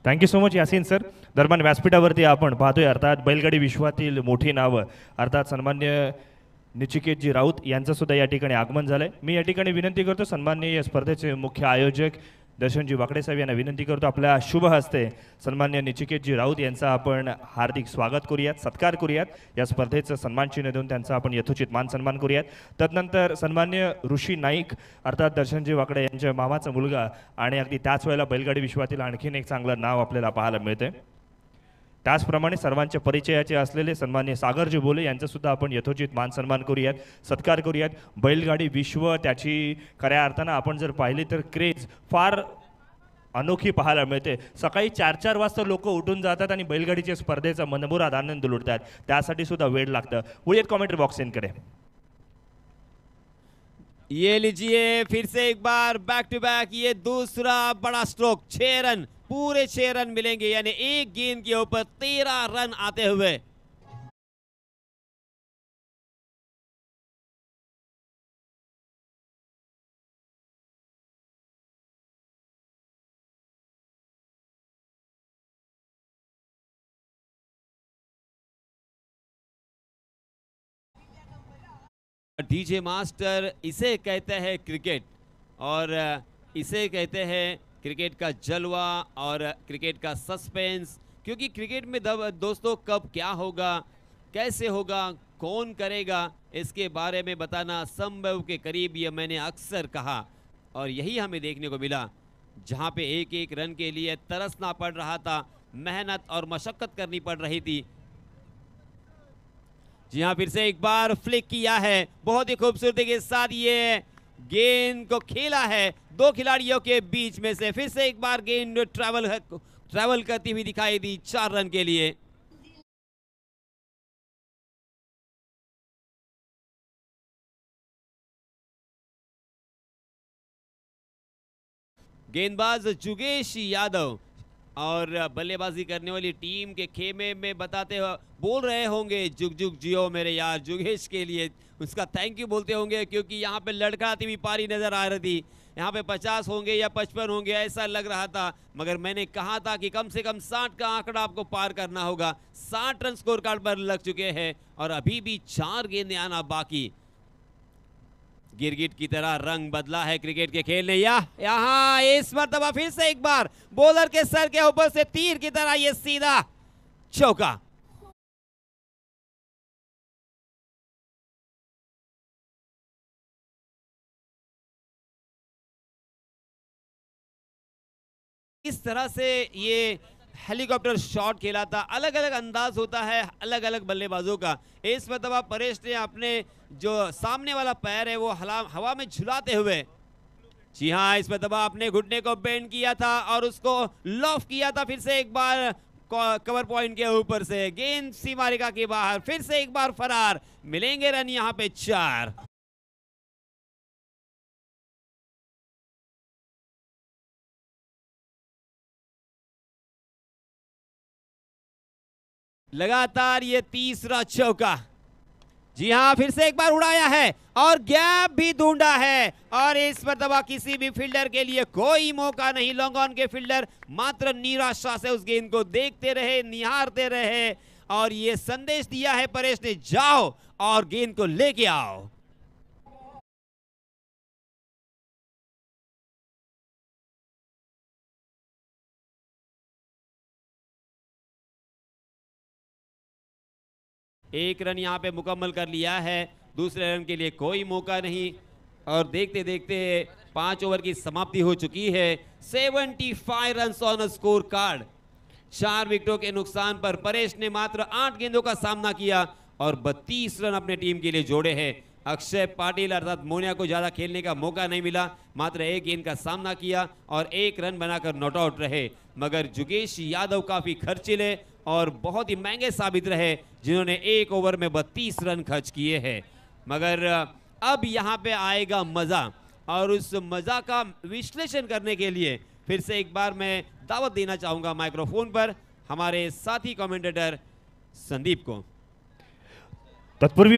Thank you so much Yasin sir. दरम्यान व्यासपीठावरती आपण पाहतोय अर्थात बैलगाडी विश्वातील मोठी नावं अर्थात सन्मान्य निचिकेतजी राऊत यांचं सुद्धा या ठिकाणी आगमन झालंय. मी या ठिकाणी विनंती करतो सन्माननीय या स्पर्धेचे मुख्य आयोजक दर्शनजी वाकडे साहेब यांना विनंती करतो आपल्या शुभ हस्ते सन्मान्य निचिकेतजी राऊत यांचा आपण हार्दिक स्वागत करूयात, सत्कार करूयात. या स्पर्धेचं सन्मान चिन्ह देऊन त्यांचा आपण यथोचित मान सन्मान करूयात. तदनंतर सन्मान्य ऋषी नाईक अर्थात दर्शनजी वाकडे यांच्या मामाचा मुलगा आणि अगदी त्याच वेळेला बैलगाडी विश्वातील आणखीन एक चांगलं नाव आपल्याला पाहायला मिळते. त्याचप्रमाणे सर्वांच्या परिचयाचे असलेले सन्मान्य सागरजी बोले यांचा सुद्धा आपण यथोचित मान सन्मान करूयात, सत्कार करूयात. बैलगाडी विश्व त्याची खऱ्या अर्थानं आपण जर पाहिली तर क्रेज फार अनोखी पाहायला मिळते. सकाळी 4-4 वाजता लोक उठून जातात आणि बैलगाडीच्या स्पर्धेचा मनमुराद आनंद लुटतात. त्यासाठी सुद्धा वेळ लागतं. वळूयात कॉमेंट्री बॉक्स इनकडे. ये लीजिए फिर से एक बार बैक टू बैक ये दूसरा बड़ा स्ट्रोक। 6 रन, पूरे 6 रन मिलेंगे, यानी एक गेंद के ऊपर 13 रन आते हुए। डीजे मास्टर, इसे कहते हैं क्रिकेट और इसे कहते हैं क्रिकेट का जलवा और क्रिकेट का सस्पेंस। क्योंकि क्रिकेट में दोस्तों कब क्या होगा, कैसे होगा, कौन करेगा, इसके बारे में बताना संभव के करीब, ये मैंने अक्सर कहा और यही हमें देखने को मिला। जहां पे एक एक रन के लिए तरसना पड़ रहा था, मेहनत और मशक्कत करनी पड़ रही थी। जी हाँ, फिर से एक बार फ्लिक किया है, बहुत ही खूबसूरती के साथ ये गेंद को खेला है 2 खिलाड़ियों के बीच में से। फिर से एक बार गेंद ट्रैवल करती हुई दिखाई दी 4 रन के लिए। गेंदबाज जुगेश यादव और बल्लेबाजी करने वाली टीम के खेमे में बताते हो बोल रहे होंगे जुग जुग जियो मेरे यार। जुगेश के लिए उसका थैंक यू बोलते होंगे, क्योंकि यहाँ पे लड़खड़ाती हुई पारी नजर आ रही थी। यहाँ पे 50 होंगे या 55 होंगे ऐसा लग रहा था, मगर मैंने कहा था कि कम से कम 60 का आंकड़ा आपको पार करना होगा। 60 रन स्कोर कार्ड पर लग चुके हैं और अभी भी 4 गेंदें आना बाकी। गिरगिट की तरह रंग बदला है क्रिकेट के खेल ने। यहाँ इस मर्तबा फिर से एक बार बॉलर के सर के ऊपर से तीर की तरह ये सीधा चौका। इस तरह से ये हेलीकॉप्टर शॉट खेला था। अलग अलग अंदाज होता है अलग अलग बल्लेबाजों का। इस मर्तबा परेश ने अपने जो सामने वाला पैर है वो हवा में झुलाते हुए, जी हाँ, इस मर्तबा अपने घुटने को बेंड किया था और उसको लॉफ किया था। फिर से एक बार कवर पॉइंट के ऊपर से गेंद सीमा रेखा के बाहर, फिर से एक बार फरार। मिलेंगे रन यहाँ पे 4। लगातार ये तीसरा चौका। जी हाँ, फिर से एक बार उड़ाया है और गैप भी ढूंढा है और इस मर्तबा किसी भी फील्डर के लिए कोई मौका नहीं। लॉन्ग ऑन के फील्डर मात्र निराशा से उस गेंद को देखते रहे, निहारते रहे और ये संदेश दिया है परेश ने, जाओ और गेंद को लेके आओ। एक रन यहाँ पे मुकम्मल कर लिया है, दूसरे रन के लिए कोई मौका नहीं और देखते देखते 5 ओवर की समाप्ति हो चुकी है। 75 रन ऑन स्कोर कार्ड। 4 विकेटों के नुकसान पर परेश ने मात्र 8 गेंदों का सामना किया और 32 रन अपने टीम के लिए जोड़े हैं। अक्षय पाटिल अर्थात मोनिया को ज्यादा खेलने का मौका नहीं मिला, मात्र 1 गेंद का सामना किया और 1 रन बनाकर नॉट आउट रहे। मगर जुगेश यादव काफी खर्चीले और बहुत ही महंगे साबित रहे, जिन्होंने 1 ओवर में 32 रन खर्च किए हैं। मगर अब यहाँ पे आएगा मजा, और उस मजा का विश्लेषण करने के लिए फिर से एक बार मैं दावत देना चाहूंगा माइक्रोफोन पर हमारे साथी कमेंटेटर संदीप को। तत्पूर्वी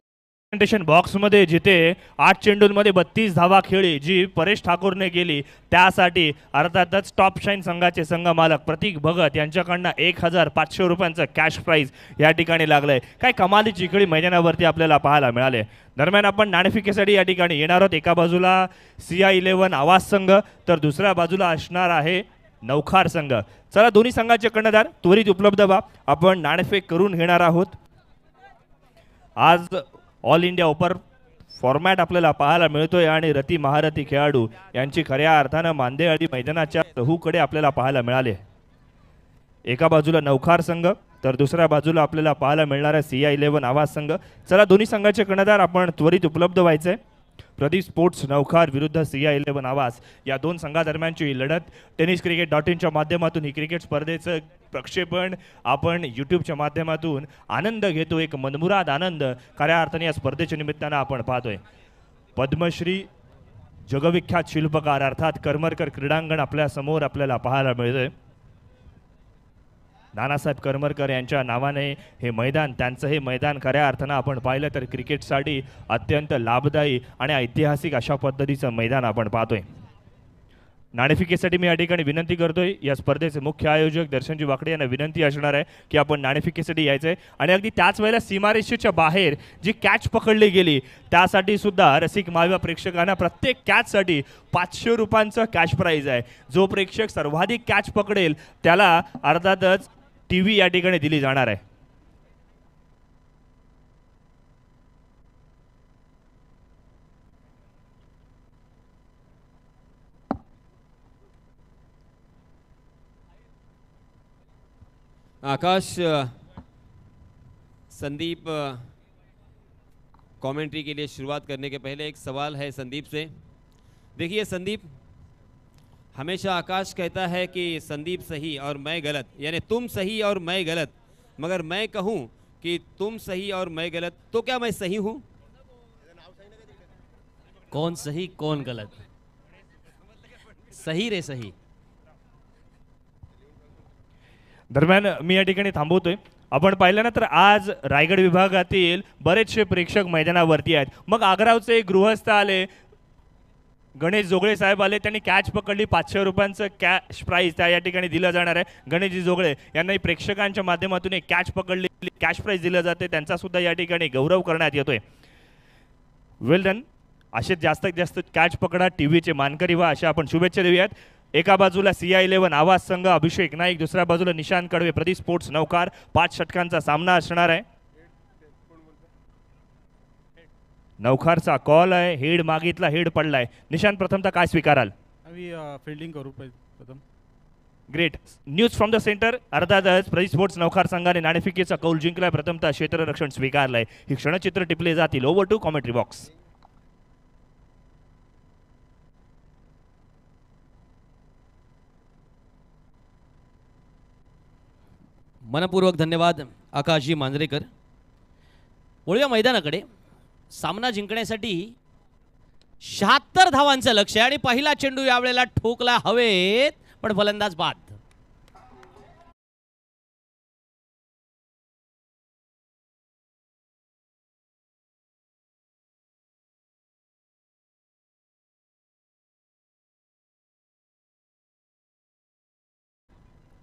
प्रेझेंटेशन बॉक्समध्ये जिथे 8 चेंडूंमध्ये 32 धावा खेळी जी परेश ठाकूरने केली, त्यासाठी अर्थातच टॉप शाईन संघाचे संघ मालक प्रतीक भगत यांच्याकडनं 1500 रुपयांचं कॅश प्राईज या ठिकाणी लागलंय। काय कमालीची खेळी मैदानावरती आपल्याला पाहायला मिळाले। दरम्यान आपण नाणेफेकीसाठी या ठिकाणी येणार आहोत। एका बाजूला CI11 आवाज संघ तर दुसऱ्या बाजूला असणार आहे नवखार संघ। चला दोन्ही संघाचे कर्णधार त्वरित उपलब्ध व्हा, आपण नाणेफेक करून घेणार आहोत। आज ऑल इंडिया ओपन फॉर्मॅट आपल्याला पाहायला मिळतोय आणि रती महारथी खेळाडू यांची खऱ्या अर्थानं मांदेआळी मैदानाच्या चहूकडे आपल्याला पाहायला मिळाले। एका बाजूला नवखार संघ तर दुसऱ्या बाजूला आपल्याला पाहायला मिळणार आहे CI11 आवाज संघ। चला दोन्ही संघाचे कर्णधार आपण त्वरित उपलब्ध व्हायचे। प्रदीप स्पोर्ट्स नवखार विरुद्ध CI11 आवाज या दोन संघादरम्यानची लढत tenniscricket.in च्या माध्यमातून ही क्रिकेट स्पर्धेचं प्रक्षेपण आपण यूट्यूबच्या माध्यमातून आनंद घेतो, एक मनमुराद आनंद खऱ्या अर्थाने या स्पर्धेच्या निमित्तानं आपण पाहतोय। पद्मश्री जगविख्यात शिल्पकार अर्थात करमरकर क्रीडांगण आपल्या समोर आपल्याला पाहायला मिळतंय। नानासाहेब करमरकर यांच्या नावाने हे मैदान, त्यांचं हे मैदान खऱ्या अर्थानं आपण पाहिलं तर क्रिकेटसाठी अत्यंत लाभदायी आणि ऐतिहासिक अशा पद्धतीचं मैदान आपण पाहतोय। नाणेफेकीसाठी मी या ठिकाणी विनंती करतोय, या स्पर्धेचे मुख्य आयोजक दर्शनजी वाकडे यांना विनंती असणार आहे की आपण नाणेफेकीसाठी यायचंय आणि अगदी त्याच वेळेला सीमारेषेच्या बाहेर जी कॅच पकडली गेली त्यासाठी सुद्धा रसिक माविया प्रेक्षकांना प्रत्येक कॅचसाठी 500 रुपयांचं कॅश प्राईज आहे। जो प्रेक्षक सर्वाधिक कॅच पकडेल त्याला अर्थातच TV या ठिकाणी दिली जाणार आहे। आकाश, संदीप कमेंट्री के लिए शुरुआत करने के पहले एक सवाल है संदीप से। देखिए संदीप, हमेशा आकाश कहता है कि संदीप सही और मैं गलत, यानी तुम सही और मैं गलत, मगर मैं कहूं कि तुम सही और मैं गलत, तो क्या मैं सही हूं? कौन सही कौन गलत? सही रे सही। दरम्यान मी या ठिकाणी थांबवतोय। आपण पाहिलं ना तर आज रायगड विभागातील बरेचसे प्रेक्षक मैदानावरती आहेत। मग आग्रावचे गृहस्थ आले, गणेश जोगळे साहेब आले, त्यांनी कॅच पकडली, 500 रुपयांचं कॅश प्राईज त्या या ठिकाणी दिलं जाणार आहे। गणेशजी जोगळे यांनाही प्रेक्षकांच्या माध्यमातून एक कॅच पकडली, कॅश प्राईज दिलं जाते, त्यांचा सुद्धा या ठिकाणी गौरव करण्यात येतोय। वेल डन, असे जास्तीत जास्त कॅच पकडा, टीव्हीचे मानकरी व्हा, अशा आपण शुभेच्छा देऊयात। एका बाजूला CI11 आवाज संघ अभिषेक नाईक, दुसऱ्या बाजूला निशांत कडवे प्रदीप स्पोर्ट्स नवकार। 5 षटकांचा सामना असणार आहे। नवखारचा कॉल आहे, हेड मागितला, हेड पडलाय। निशांत प्रथमतः काय स्वीकाराल? आम्ही फिल्डिंग करू प्रथम। Great news from the centre. अर्थातच प्रदीप स्पोर्ट्स नवखार संघाने नाणेफेकीचा कौल जिंकलाय, प्रथमतः क्षेत्ररक्षण स्वीकारलंय। ही क्षणचित्र टिपले जातील। Over to commentary box. मनपूर्वक धन्यवाद आकाशजी मांजरेकर। वळूया मैदानाकडे। सामना जिंकण्यासाठी 76 धावांचं लक्ष्य आणि पहिला चेंडू यावेळेला ठोकला हवेत, पण फलंदाज बाद।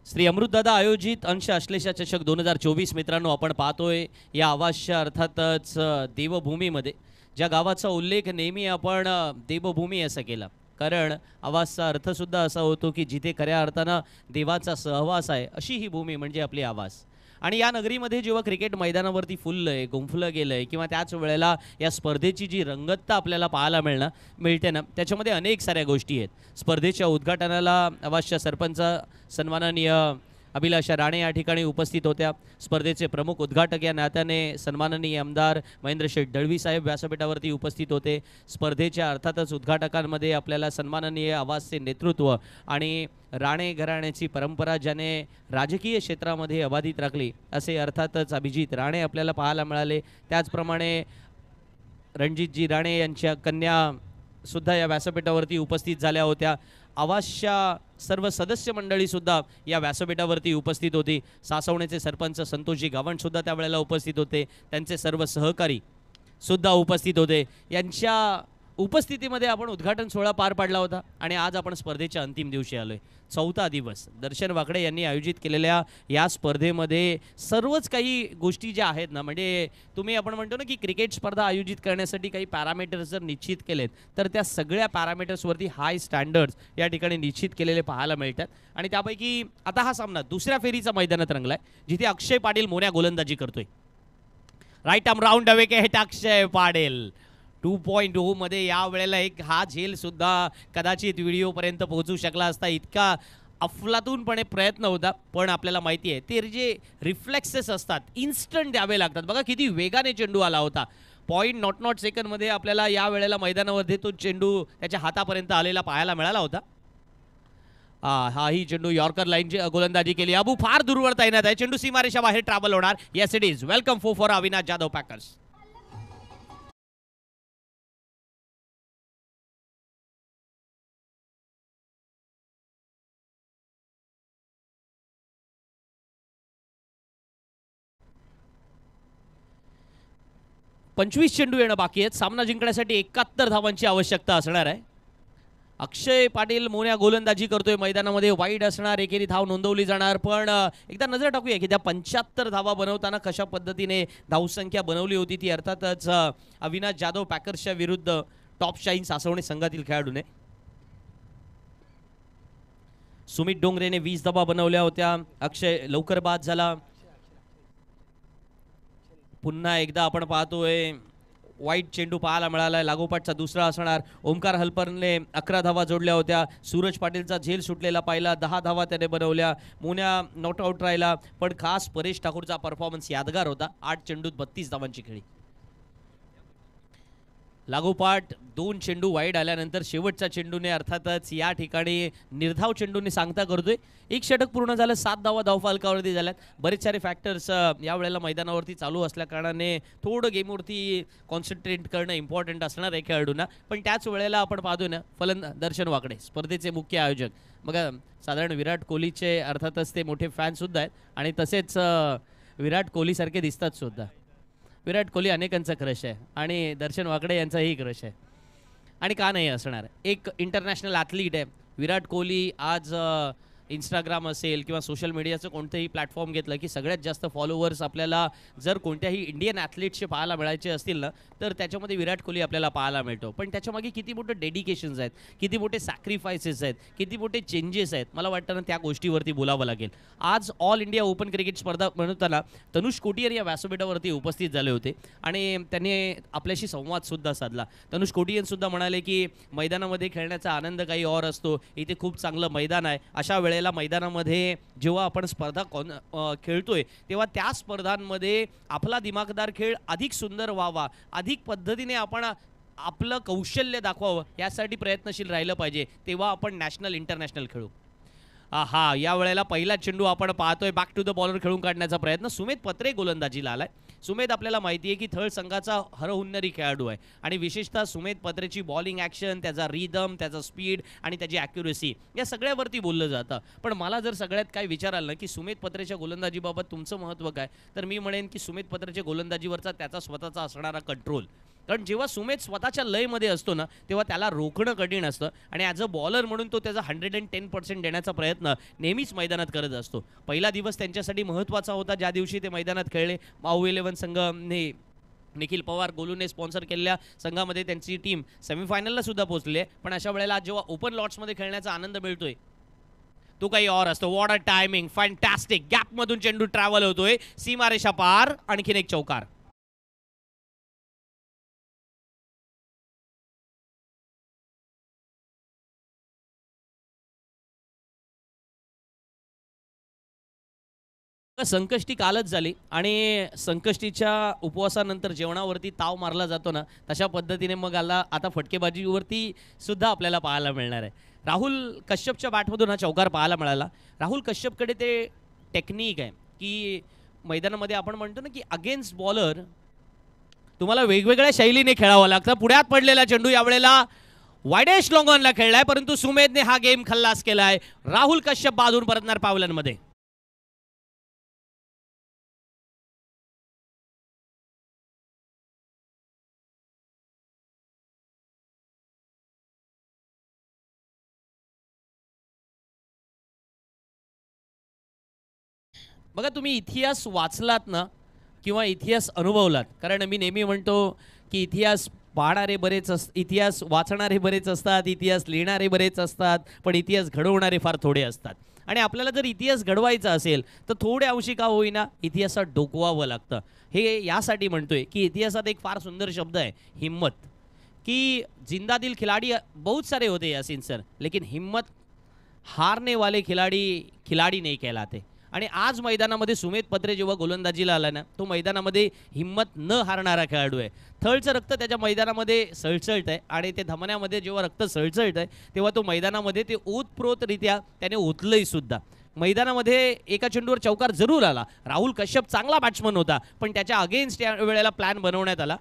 श्री अमृतदादा आयोजित अंश अश्लेषा चषक 2024 मित्रांनो, आपण पाहतोय या आवाजच्या अर्थातच देवभूमीमध्ये, ज्या गावाचा उल्लेख नेहमी आपण देवभूमी असं केला, कारण आवाजचा अर्थसुद्धा असा होतो की जिथे खऱ्या अर्थानं देवाचा सहवास आहे, अशी ही भूमी म्हणजे आपली आवाज। आणि या नगरीमध्ये जेव्हा क्रिकेट मैदानावरती फुललंय, गुंफलं गेलंय, किंवा त्याच वेळेला या स्पर्धेची जी रंगतता आपल्याला पाहायला मिळते ना, त्याच्यामध्ये अनेक साऱ्या गोष्टी आहेत। स्पर्धेच्या उद्घाटनाला आवाजच्या सरपंच सन्माननीय अभिलाषा राणे या ठिकाणी उपस्थित होत्या. स्पर्धेचे प्रमुख उद्घाटक या नात्याने सन्माननीय आमदार महेंद्र शेठ दळवी साहेब व्यासपीठावरती उपस्थित होते. स्पर्धेच्या अर्थातच उद्घाटकांमध्ये आपल्याला सन्माननीय आवाजचे नेतृत्व आणि राणे घराण्याची परंपरा ज्याने राजकीय क्षेत्रामध्ये अबाधित राखली असे अर्थातच अभिजित राणे आपल्याला पाहायला मिळाले. त्याचप्रमाणे रणजितजी राणे यांच्या कन्या सुद्धा या व्यासपीठावरती उपस्थित झाल्या होत्या. आवाजच्या सर्व सदस्य मंडळी सुद्धा या व्यासपीठावरती उपस्थित होती. सासवण्याचे सरपंच संतोषजी गावंड सुद्धा त्यावेळेला उपस्थित होते. त्यांचे सर्व सहकारी सुद्धा उपस्थित होते. यांच्या उपस्थितीमध्ये आपण उद्घाटन सोहळा पार पाडला होता आणि आज आपण स्पर्धेच्या अंतिम दिवशी आलोय. 4था दिवस दर्शन वाकडे यांनी आयोजित केलेल्या या स्पर्धेमध्ये सर्वच काही गोष्टी ज्या आहेत ना, म्हणजे तुम्ही आपण म्हणतो ना की क्रिकेट स्पर्धा आयोजित करण्यासाठी काही पॅरामीटर्स जर निश्चित केलेत तर त्या सगळ्या पॅरामीटर्सवरती हाय स्टँडर्ड्स या ठिकाणी निश्चित केलेले पाहायला मिळतात. आणि त्यापैकी आता हा सामना दुसऱ्या फेरीचा मैदानात रंगलाय जिथे अक्षय पाटील मोन्या गोलंदाजी करतोय. Right arm round away hit Akshay Patil 2.0 मध्ये या वेळेला एक हा झेल सुद्धा कदाचित व्हिडिओपर्यंत पोहोचू शकला असता, इतका अफलातूनपणे प्रयत्न होता. पण आपल्याला माहिती आहे ते जे रिफ्लेक्सेस असतात इन्स्टंट द्यावे लागतात. बघा किती वेगाने चेंडू आला होता. 0.00 सेकंदमध्ये आपल्याला या वेळेला मैदानामध्ये तो चेंडू त्याच्या हातापर्यंत आलेला पाहायला मिळाला होता. हाही चेंडू यॉर्कर लाईनची गोलंदाजी केली. अबू फार दूरवर तैनात आहे. चेंडू सीमारेषा बाहेर ट्रॅव्हल होणार. Yes it is welcome for Avinash Jadhav packers. पंचवीस चेंडू येणं बाकी आहेत. सामना जिंकण्यासाठी 71 धावांची आवश्यकता असणार आहे. अक्षय पाटील मोन्या गोलंदाजी करतोय. मैदानामध्ये वाईड असणार, एकेरी धाव नोंदवली जाणार. पण एकदा नजर टाकूया की त्या 75 धावा बनवताना कशा पद्धतीने धावसंख्या बनवली होती ती. अर्थातच अविनाश जाधव पॅकर्सच्या विरुद्ध टॉप शाईन सासवणे संघातील खेळाडूने. सुमित डोंगरेने 20 धावा बनवल्या होत्या. अक्षय लवकर बाद झाला. पुन्हा एकदा आपण पाहतोय वाईट चेंडू पाहायला मिळाला. लागोपाठचा दुसरा असणार. ओमकार हलपरने 11 धावा जोडल्या होत्या. सूरज पाटीलचा झेल सुटलेला पाहिला. 10 धावा त्याने बनवल्या. मोन्या नॉट आउट राहिला. पण खास परेश ठाकूरचा परफॉर्मन्स यादगार होता. 8 चेंडूत 32 धावांची खेळी. लागोपाठ 2 चेंडू वाईड आल्यानंतर शेवटच्या चेंडूने अर्थातच या ठिकाणी निर्धाव चेंडूने सांगता करतोय. एक षटक पूर्ण झालं. 7 धावा धावफलकावरती झाल्यात. बरेच सारे फॅक्टर्स या वेळेला मैदानावरती चालू असल्या कारणाने थोडं गेमवरती कॉन्सन्ट्रेट करणं इम्पॉर्टंट असणार आहे खेळाडूंना. पण त्याच वेळेला आपण पाहतोय ना दर्शन वाकडे स्पर्धेचे मुख्य आयोजक. बघा साधारण विराट कोहलीचे अर्थातच ते मोठे फॅनसुद्धा आहेत आणि तसेच विराट कोहलीसारखे दिसतात सुद्धा. विराट कोहली अनेकांचा क्रश आहे आणि दर्शन वाकडे यांचाही क्रश आहे. आणि का नाही असणार. एक इंटरनॅशनल ॲथलीट आहे विराट कोहली. आज इंस्टाग्राम असेल किंवा सोशल मीडियाचं कोणतंही प्लॅटफॉर्म घेतलं की सगळ्यात जास्त फॉलोअर्स आपल्याला जर कोणत्याही इंडियन ॲथलीटचे पाहायला मिळायचे असतील ना तर त्याच्यामध्ये विराट कोहली आपल्याला पाहायला मिळतो. पण त्याच्यामागे किती मोठं डेडिकेशन्स आहेत, किती मोठे सॅक्रिफायसेस आहेत, किती मोठे चेंजेस आहेत. मला वाटतं ना त्या गोष्टीवरती बोलावं लागेल. आज ऑल इंडिया ओपन क्रिकेट स्पर्धा म्हणताना तनुष कोटियर या व्यासपीठावरती उपस्थित झाले होते आणि त्यांनी आपल्याशी संवादसुद्धा साधला. तनुष कोटियनसुद्धा म्हणाले की मैदानामध्ये खेळण्याचा आनंद काही और असतो. इथे खूप चांगलं मैदान आहे. अशा वेळेला मैदानामध्ये जेव्हा आपण स्पर्धा खेळतोय तेव्हा त्या स्पर्धांमध्ये आपला दिमागदार खेळ अधिक सुंदर व्हावा, अधिक पद्धतीने आपण आपलं कौशल्य दाखवावं यासाठी प्रयत्नशील राहिलं पाहिजे. तेव्हा आपण नॅशनल इंटरनॅशनल खेळू. या वेळेला पहिला चेंडू आपण पाहतोय. बॅक टू द बॉलर खेळून काढण्याचा प्रयत्न. सुमेध पत्रे गोलंदाजीला आलाय. सुमेध आपल्याला माहिती आहे की थर्ड संघाचा हरहुन्नरी खेळाडू आहे आणि विशेषतः सुमेध पत्रेची बॉलिंग ॲक्शन, त्याचा रिदम, त्याचा स्पीड आणि त्याची ॲक्युरेसी या सगळ्यावरती बोललं जातं. पण मला जर सगळ्यात काय विचाराल ना की सुमेध पत्रेच्या गोलंदाजीबाबत तुमचं महत्त्व काय, तर मी म्हणेन की सुमेध पत्रेच्या गोलंदाजीवरचा त्याचा स्वतःचा असणारा कंट्रोल. कारण जेव्हा सुमेध स्वतःच्या लयमध्ये असतो ना तेव्हा त्याला रोखणं कठीण असतं आणि ॲज अ बॉलर म्हणून तो त्याचा 110% देण्याचा प्रयत्न नेहमीच मैदानात करत असतो. पहिला दिवस त्यांच्यासाठी महत्त्वाचा होता ज्या दिवशी ते मैदानात खेळले. माऊ 11 संघाने निखिल पवार गोलूने स्पॉन्सर केलेल्या संघामध्ये त्यांची टीम सेमीफायनलला सुद्धा पोहोचली आहे. पण अशा वेळेला जेव्हा ओपन लॉट्समध्ये खेळण्याचा आनंद मिळतोय तो काही और असतो. What a timing, fantastic. गॅपमधून चेंडू ट्रॅव्हल होतोय सीमारेषा पार. आणखीन एक चौकार. संकष्टी कालच झाली आणि संकष्टीच्या उपवासानंतर जेवणावरती ताव मारला जातो ना, तशा पद्धतीने मग आता फटकेबाजीवरती सुद्धा आपल्याला पाहायला मिळणार आहे. राहुल कश्यपच्या बॅटमधून हा चौकार पाहायला मिळाला. राहुल कश्यपकडे ते टेक्निक आहे की मैदानामध्ये आपण म्हणतो ना की अगेन्स्ट बॉलर तुम्हाला वेगवेगळ्या शैलीने खेळावं लागतं. पुढ्यात पडलेला चेंडू यावेळेला वायडेस्ट लॉंग ऑनला खेळलाय, परंतु सुमेधने हा गेम खल्लास केलाय. राहुल कश्यप बाजून परतणार पावलांमध्ये. बघा, तुम्ही इतिहास वाचलात ना किंवा इतिहास अनुभवलात, कारण मी नेहमी म्हणतो की इतिहास पाहणारे बरेच इतिहास वाचणारे बरेच असतात, इतिहास लिहिणारे बरेच असतात, पण इतिहास घडवणारे फार थोडे असतात. आणि आपल्याला जर इतिहास घडवायचा असेल तर थोडे अंशी का होईना इतिहासात डोकवावं लागतं. हे यासाठी म्हणतोय की इतिहासात एक फार सुंदर शब्द आहे, हिम्मत. कि जिंदा दिल खिलाड़ी बहुत सारे होते यासीन सर, लेकिन हिम्मत हारने वाले खिलाड़ी नहीं कहलाते. आणि आज मैदानामध्ये सुमेध पत्रे जेव्हा गोलंदाजीला आला ना, तो मैदानामध्ये हिम्मत न हारणारा खेळाडू आहे. थळचं रक्त त्याच्या मैदानामध्ये सळसळत आहे आणि ते धमन्यामध्ये जेव्हा रक्त सळसळत आहे तेव्हा तो मैदानामध्ये ते ओतप्रोतरित्या त्याने ओतलंही सुद्धा. मैदानामध्ये एका चेंडूवर चौकार जरूर आला. राहुल कश्यप चांगला बॅट्समन होता, पण त्याच्या अगेन्स्ट या वेळेला प्लॅन बनवण्यात आला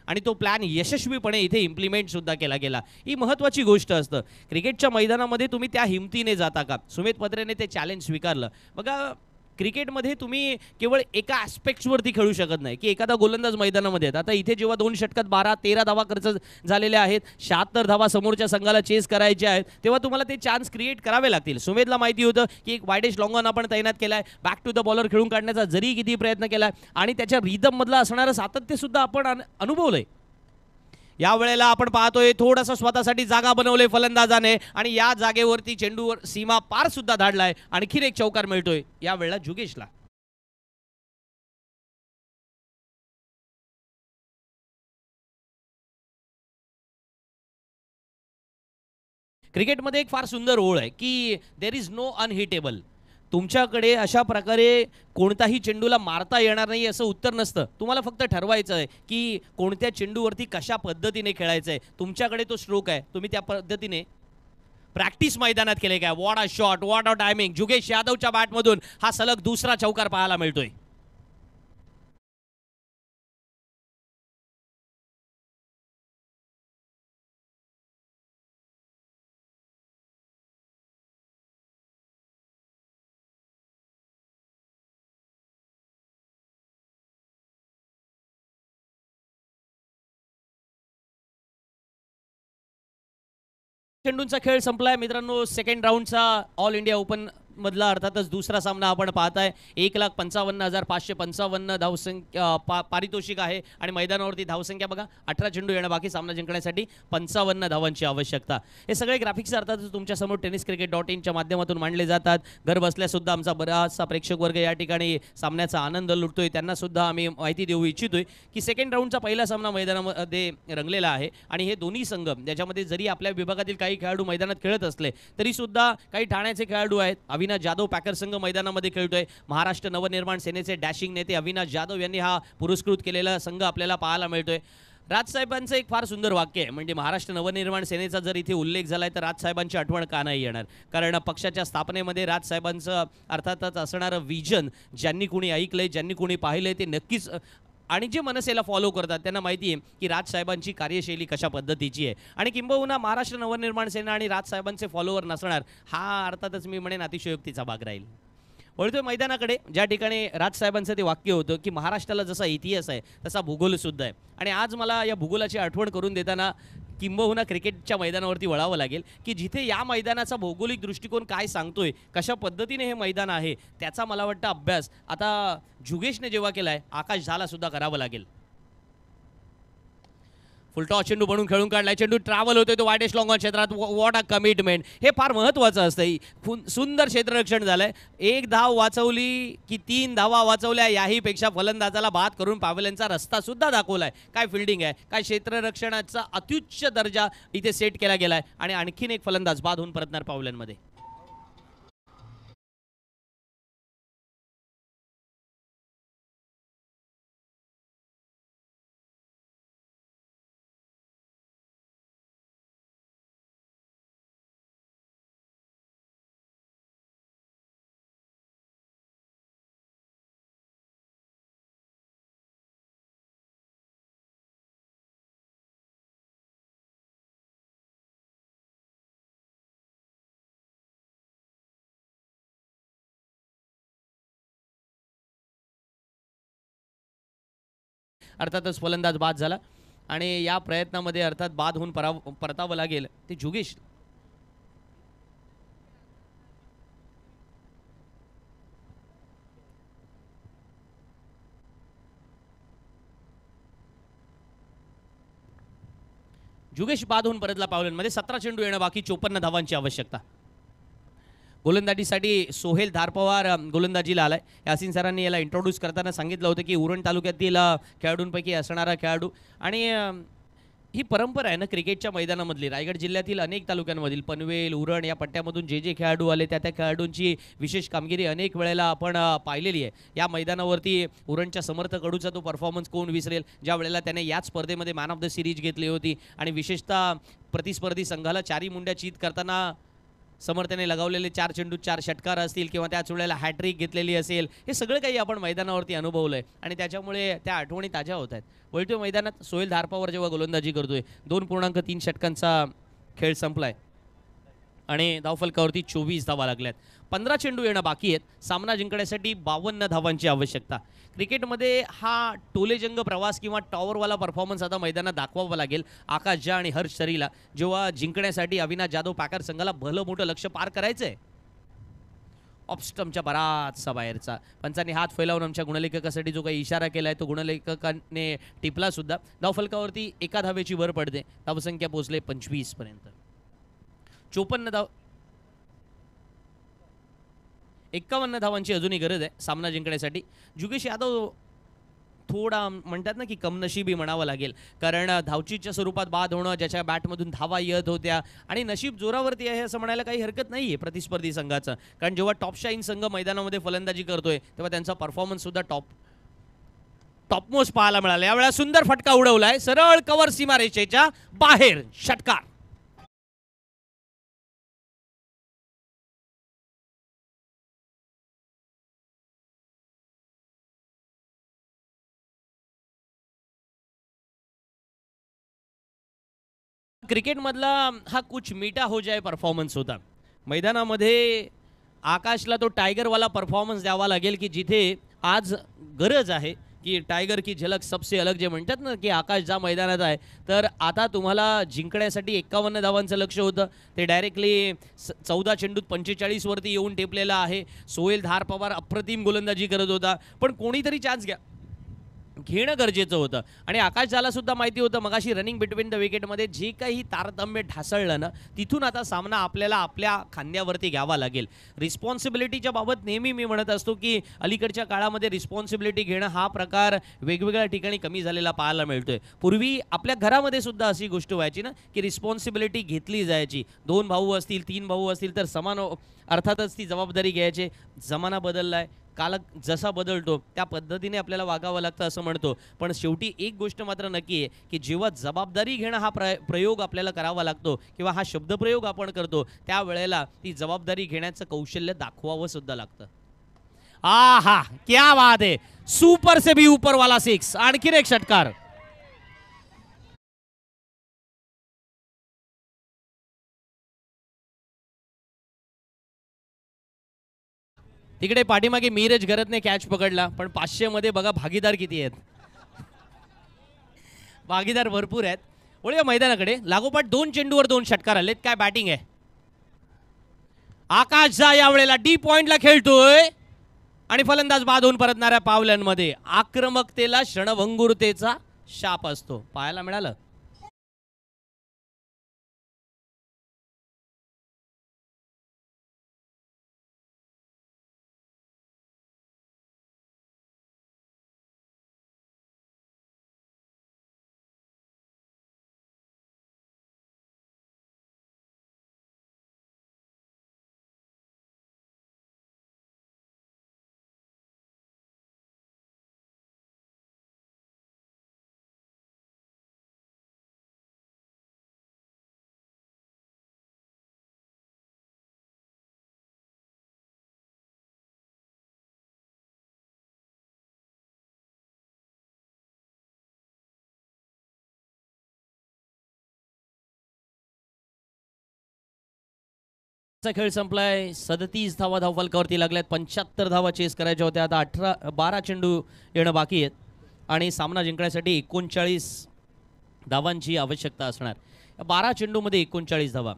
आणि तो प्लॅन यशस्वीपणे इथे इम्प्लिमेंट सुद्धा केला गेला. ही महत्त्वाची गोष्ट असतं. क्रिकेटच्या मैदानामध्ये तुम्ही त्या हिमतीने जाता का? सुमेध पत्रेने ते चॅलेंज स्वीकारलं. बघा, क्रिकेटमध्ये तुम्ही केवळ एका ॲस्पेक्ट्सवरती खेळू शकत नाही की एखादा गोलंदाज मैदानामध्ये आहेत. आता इथे जेव्हा 2 षटकात 12-13 धावा खर्च झालेल्या आहेत, 76 धावा समोरच्या संघाला चेस करायचे आहेत, तेव्हा तुम्हाला ते चान्स क्रिएट करावे लागतील. सुमेधला माहिती होतं की एक वायडेस्ट लॉंग ऑन आपण तैनात केला आहे, बॅक टू द बॉलर खेळून काढण्याचा जरी किती प्रयत्न केला आणि त्याच्या रिदममधलं असणारं सातत्यसुद्धा आपण अनुभवलंय. यावेळेला आपण पाहतोय थोडंसं स्वतःसाठी जागा बनवले फलंदाजाने आणि या जागेवरती चेंडूवर सीमा पार सुद्धा धाडलाय. आणखीन एक चौकार मिळतोय यावेळेला जुगेशला. क्रिकेटमध्ये एक फार सुंदर ओळ आहे की देर इज नो अनहिटेबल. तुमच्याकडे अशा प्रकारे कोणताही चेंडूला मारता येणार नाही असं उत्तर नसतं. तुम्हाला फक्त ठरवायचं आहे की कोणत्या चेंडूवरती कशा पद्धतीने खेळायचं आहे. तुमच्याकडे तो स्ट्रोक आहे, तुम्ही त्या पद्धतीने प्रॅक्टिस मैदानात केले काय. What a shot, what a timing. जुगेश यादवच्या बॅटमधून हा सलग दुसरा चौकार पाहायला मिळतोय. चेंडूंचा खेळ संपलाय मित्रांनो. सेकंड राऊंडचा ऑल इंडिया ओपन मधला अर्थातच दुसरा सामना आपण पाहताय. 1,55,555 धावसंख्या पारितोषिक आहे आणि मैदानावरती धावसंख्या बघा 18 चेंडू येणं बाकी सामना जिंकण्यासाठी 55 धावांची आवश्यकता. हे सगळे ग्राफिक्स अर्थातच तुमच्यासमोर tenniscricket.in माध्यमातून मांडले जातात. घर बसल्या सुद्धा आमचा बराचसा प्रेक्षक वर्ग या ठिकाणी सामन्याचा आनंद लुटतोय. त्यांना सुद्धा आम्ही माहिती देऊ इच्छितोय की सेकंड राऊंडचा पहिला सामना मैदानामध्ये रंगलेला आहे आणि हे दोन्ही संघ ज्याच्यामध्ये जरी आपल्या विभागातील काही खेळाडू मैदानात खेळत असले तरी सुद्धा काही ठाण्याचे खेळाडू आहेत. अविनाश जाधव पॅकर संघ मैदानामध्ये खेळतोय. महाराष्ट्र नवनिर्माण सेनेचे डॅशिंग नेते अविनाश जाधव यांनी हा पुरस्कृत केलेला संघ आपल्याला पाहायला मिळतोय. राजसाहेबांचं एक फार सुंदर वाक्य आहे, म्हणजे महाराष्ट्र नवनिर्माण सेनेचा जर इथे उल्लेख झालाय तर राजसाहेबांची आठवण का नाही येणार. कारण पक्षाच्या स्थापनेमध्ये राजसाहेबांचं अर्थातच असणारं विजन ज्यांनी कोणी ऐकलंय, ज्यांनी कोणी पाहिलंय ते नक्कीच आणि जे मनसेला फॉलो करतात त्यांना माहिती आहे की राजसाहेबांची कार्यशैली कशा पद्धतीची आहे. आणि किंबहुना महाराष्ट्र नवनिर्माण सेना आणि राजसाहेबांचे फॉलोवर नसणार हा अर्थातच मी म्हणेन अतिशयोक्तीचा भाग राहील. वळतोय मैदानाकडे, ज्या ठिकाणी राजसाहेबांचं ते वाक्य होतं की महाराष्ट्राला जसा इतिहास आहे तसा भूगोलसुद्धा आहे. आणि आज मला या भूगोलाची आठवण करून देताना किंबहुना क्रिकेटच्या मैदानावरती वळावं लागेल की जिथे या मैदानाचा भौगोलिक दृष्टिकोन काय सांगतोय, कशा पद्धतीने हे मैदान आहे, त्याचा मला वाटतं अभ्यास आता जुगेशने जेव्हा केलाय आकाश झाला सुद्धा करावं लागेल. फुलटॉस चेंडू बनून खेळून काढलाय. चेंडू ट्रॅव्हल होतोय तो वायडेस्ट लॉंग ऑन क्षेत्रात. What a commitment. हे फार महत्त्वाचं असतं. सुंदर क्षेत्ररक्षण झालंय. 1 धाव वाचवली की 3 धावा वाचवल्या याहीपेक्षा फलंदाजाला बाद करून पावेल्यांचा रस्ता सुद्धा दाखवलाय. काय फिल्डिंग आहे, काय क्षेत्ररक्षणाचा अत्युच्च दर्जा इथे सेट केला गेलाय आणि आणखीन एक फलंदाज बाद होऊन परतणार पावेल्यांमध्ये. अर्थातच फलंदाज बाद झाला आणि या प्रयत्नामध्ये अर्थात बाद होऊन परतावं लागेल ते जुगेश. जुगेश बाद होऊन परतला पावलांमध्ये. 17 चेंडू येणं बाकी, 54 धावांची आवश्यकता. गोलंदाजीसाठी सोहेल धारपवार गोलंदाजीला आलाय. यासिन सरांनी याला इंट्रोड्यूस करताना सांगितलं होतं की उरण तालुक्यातील खेळाडूंपैकी असणारा खेळाडू आणि ही परंपरा आहे ना क्रिकेटच्या मैदानामधली. रायगड जिल्ह्यातील अनेक तालुक्यांमधील पनवेल उरण या पट्ट्यामधून जे जे खेळाडू आले त्या खेळाडूंची विशेष कामगिरी अनेक वेळेला आपण पाहिलेली आहे. या मैदानावरती उरणच्या समर्थ कडूचा तो परफॉर्मन्स कोण विसरेल, ज्या वेळेला त्याने याच स्पर्धेमध्ये मॅन ऑफ द सिरीज घेतली होती आणि विशेषतः प्रतिस्पर्धी संघाला चारी मुंड्या चीत करताना समर्थने लगावलेले 4 चेंडू 4 षटकार असतील किंवा त्याच वेळेला हॅट्रिक घेतलेली असेल, हे सगळं काही आपण मैदानावरती अनुभवलं आहे आणि त्याच्यामुळे त्या आठवणी ताज्या होत आहेत. वळते मैदानात सोहेल धारपावर जेव्हा गोलंदाजी करतोय 2.3 षटकांचा खेळ संपलाय आणि धावफलकावरती 24 धावा लागल्यात. 15 चेंडू येणं बाकी आहेत. सामना जिंकण्यासाठी 52 धावांची आवश्यकता. क्रिकेटमध्ये हा टोलेजंग प्रवास किंवा टॉवरवाला परफॉर्मन्स आता मैदानात दाखवावा लागेल आकाश झा आणि हर्ष सरीला, जेव्हा जिंकण्यासाठी अविनाश जाधव पॅकर संघाला भलं मोठं लक्ष पार करायचं आहे. ऑफस्टमच्या बराचसा बाहेरचा. पंचांनी हात फैलावून आमच्या गुणलेखकासाठी जो काही इशारा केला आहे तो गुणलेखकाने टिपला सुद्धा. धावफलकावरती 1 धावेची भर पडते. धावसंख्या पोहोचले 25 पर्यंत. 51 धावांची अजूनही गरज आहे सामना जिंकण्यासाठी. जुगेश यादव थोडा म्हणतात ना की कमनशिबी म्हणावं लागेल, कारण धावचीच्या स्वरूपात बाद होणं, ज्याच्या बॅटमधून धावा येत होत्या आणि नशीब जोरावरती आहे असं म्हणायला काही हरकत नाही आहे प्रतिस्पर्धी संघाचं. कारण जेव्हा टॉपशाईन संघ मैदानामध्ये फलंदाजी करतोय तेव्हा त्यांचा परफॉर्मन्स सुद्धा टॉपमोस्ट पाहायला मिळाला. यावेळेला सुंदर फटका उडवलाय, सरळ कव्हर सीमारेषेच्या बाहेर, षटकार. क्रिकेटमधला हा कुछ मीठा हो जाए परफॉर्मन्स होता. मैदानामध्ये आकाशला तो टायगरवाला परफॉर्मन्स द्यावा लागेल की जिथे आज गरज आहे की टायगर की झलक सबसे अलग जे म्हणतात ना की आकाश ज्या मैदानात आहे तर आता तुम्हाला जिंकण्यासाठी 51 धावांचं लक्ष होतं ते डायरेक्टली 14 चेंडूत 45 वरती येऊन टेपलेलं आहे. सोहेल धारपवार अप्रतिम गोलंदाजी करत होता, पण कोणीतरी चान्स घेणं गरजेचं होतं आणि आकाश झाला सुद्धा माहिती होतं मगाशी रनिंग बिटवीन द विकेटमध्ये जे काही तारतम्य ढासळलं ना तिथून आता सामना आपल्याला आपल्या खांद्यावरती घ्यावा लागेल. रिस्पॉन्सिबिलिटीच्या बाबत नेहमी मी म्हणत असतो की अलीकडच्या काळामध्ये रिस्पॉन्सिबिलिटी घेणं हा प्रकार वेगवेगळ्या ठिकाणी कमी झालेला पाहायला मिळतोय. पूर्वी आपल्या घरामध्ये सुद्धा अशी गोष्ट व्हायची ना की रिस्पॉन्सिबिलिटी घेतली जायची. 2 भाऊ असतील 3 भाऊ असतील तर समान अर्थातच ती जबाबदारी घ्यायची. जमाना बदललाय, काल जसा बदलतो त्या पद्धतीने आपल्याला वागावं लागतं असं म्हणतो, पण शेवटी एक गोष्ट मात्र नक्की आहे की जेव्हा जबाबदारी घेणं हा प्रयोग आपल्याला करावा लागतो किंवा हा शब्दप्रयोग आपण करतो त्यावेळेला ती जबाबदारी घेण्याचं कौशल्य दाखवावं सुद्धा लागतं. आहा क्या बात है, सुपर से भी ऊपर वाला 6. आणखीन एक षटकार. तिकडे पाठीमागे मीरज गरतने कॅच पकडला, पण 500 मध्ये बघा भागीदार किती आहेत. भागीदार भरपूर आहेत. वळूया मैदानाकडे. लागोपाठ 2 चेंडूवर 2 षटकार आलेत. काय बॅटिंग आहे. आकाश झा यावेळेला डी पॉइंटला खेळतोय आणि फलंदाज बाद होऊन परतणाऱ्या पावलांमध्ये आक्रमकतेला क्षणभंगुरतेचा शाप असतो. पाहायला मिळालं. खेळ संपलाय. 37 धावा धावफलकावरती लागल्यात. 75 धावा चेस करायच्या होत्या. आता 12 चेंडू येणं बाकी आहेत. आणि सामना जिंकण्यासाठी 39 धावांची आवश्यकता असणार. 12 चेंडूमध्ये 39 धावा,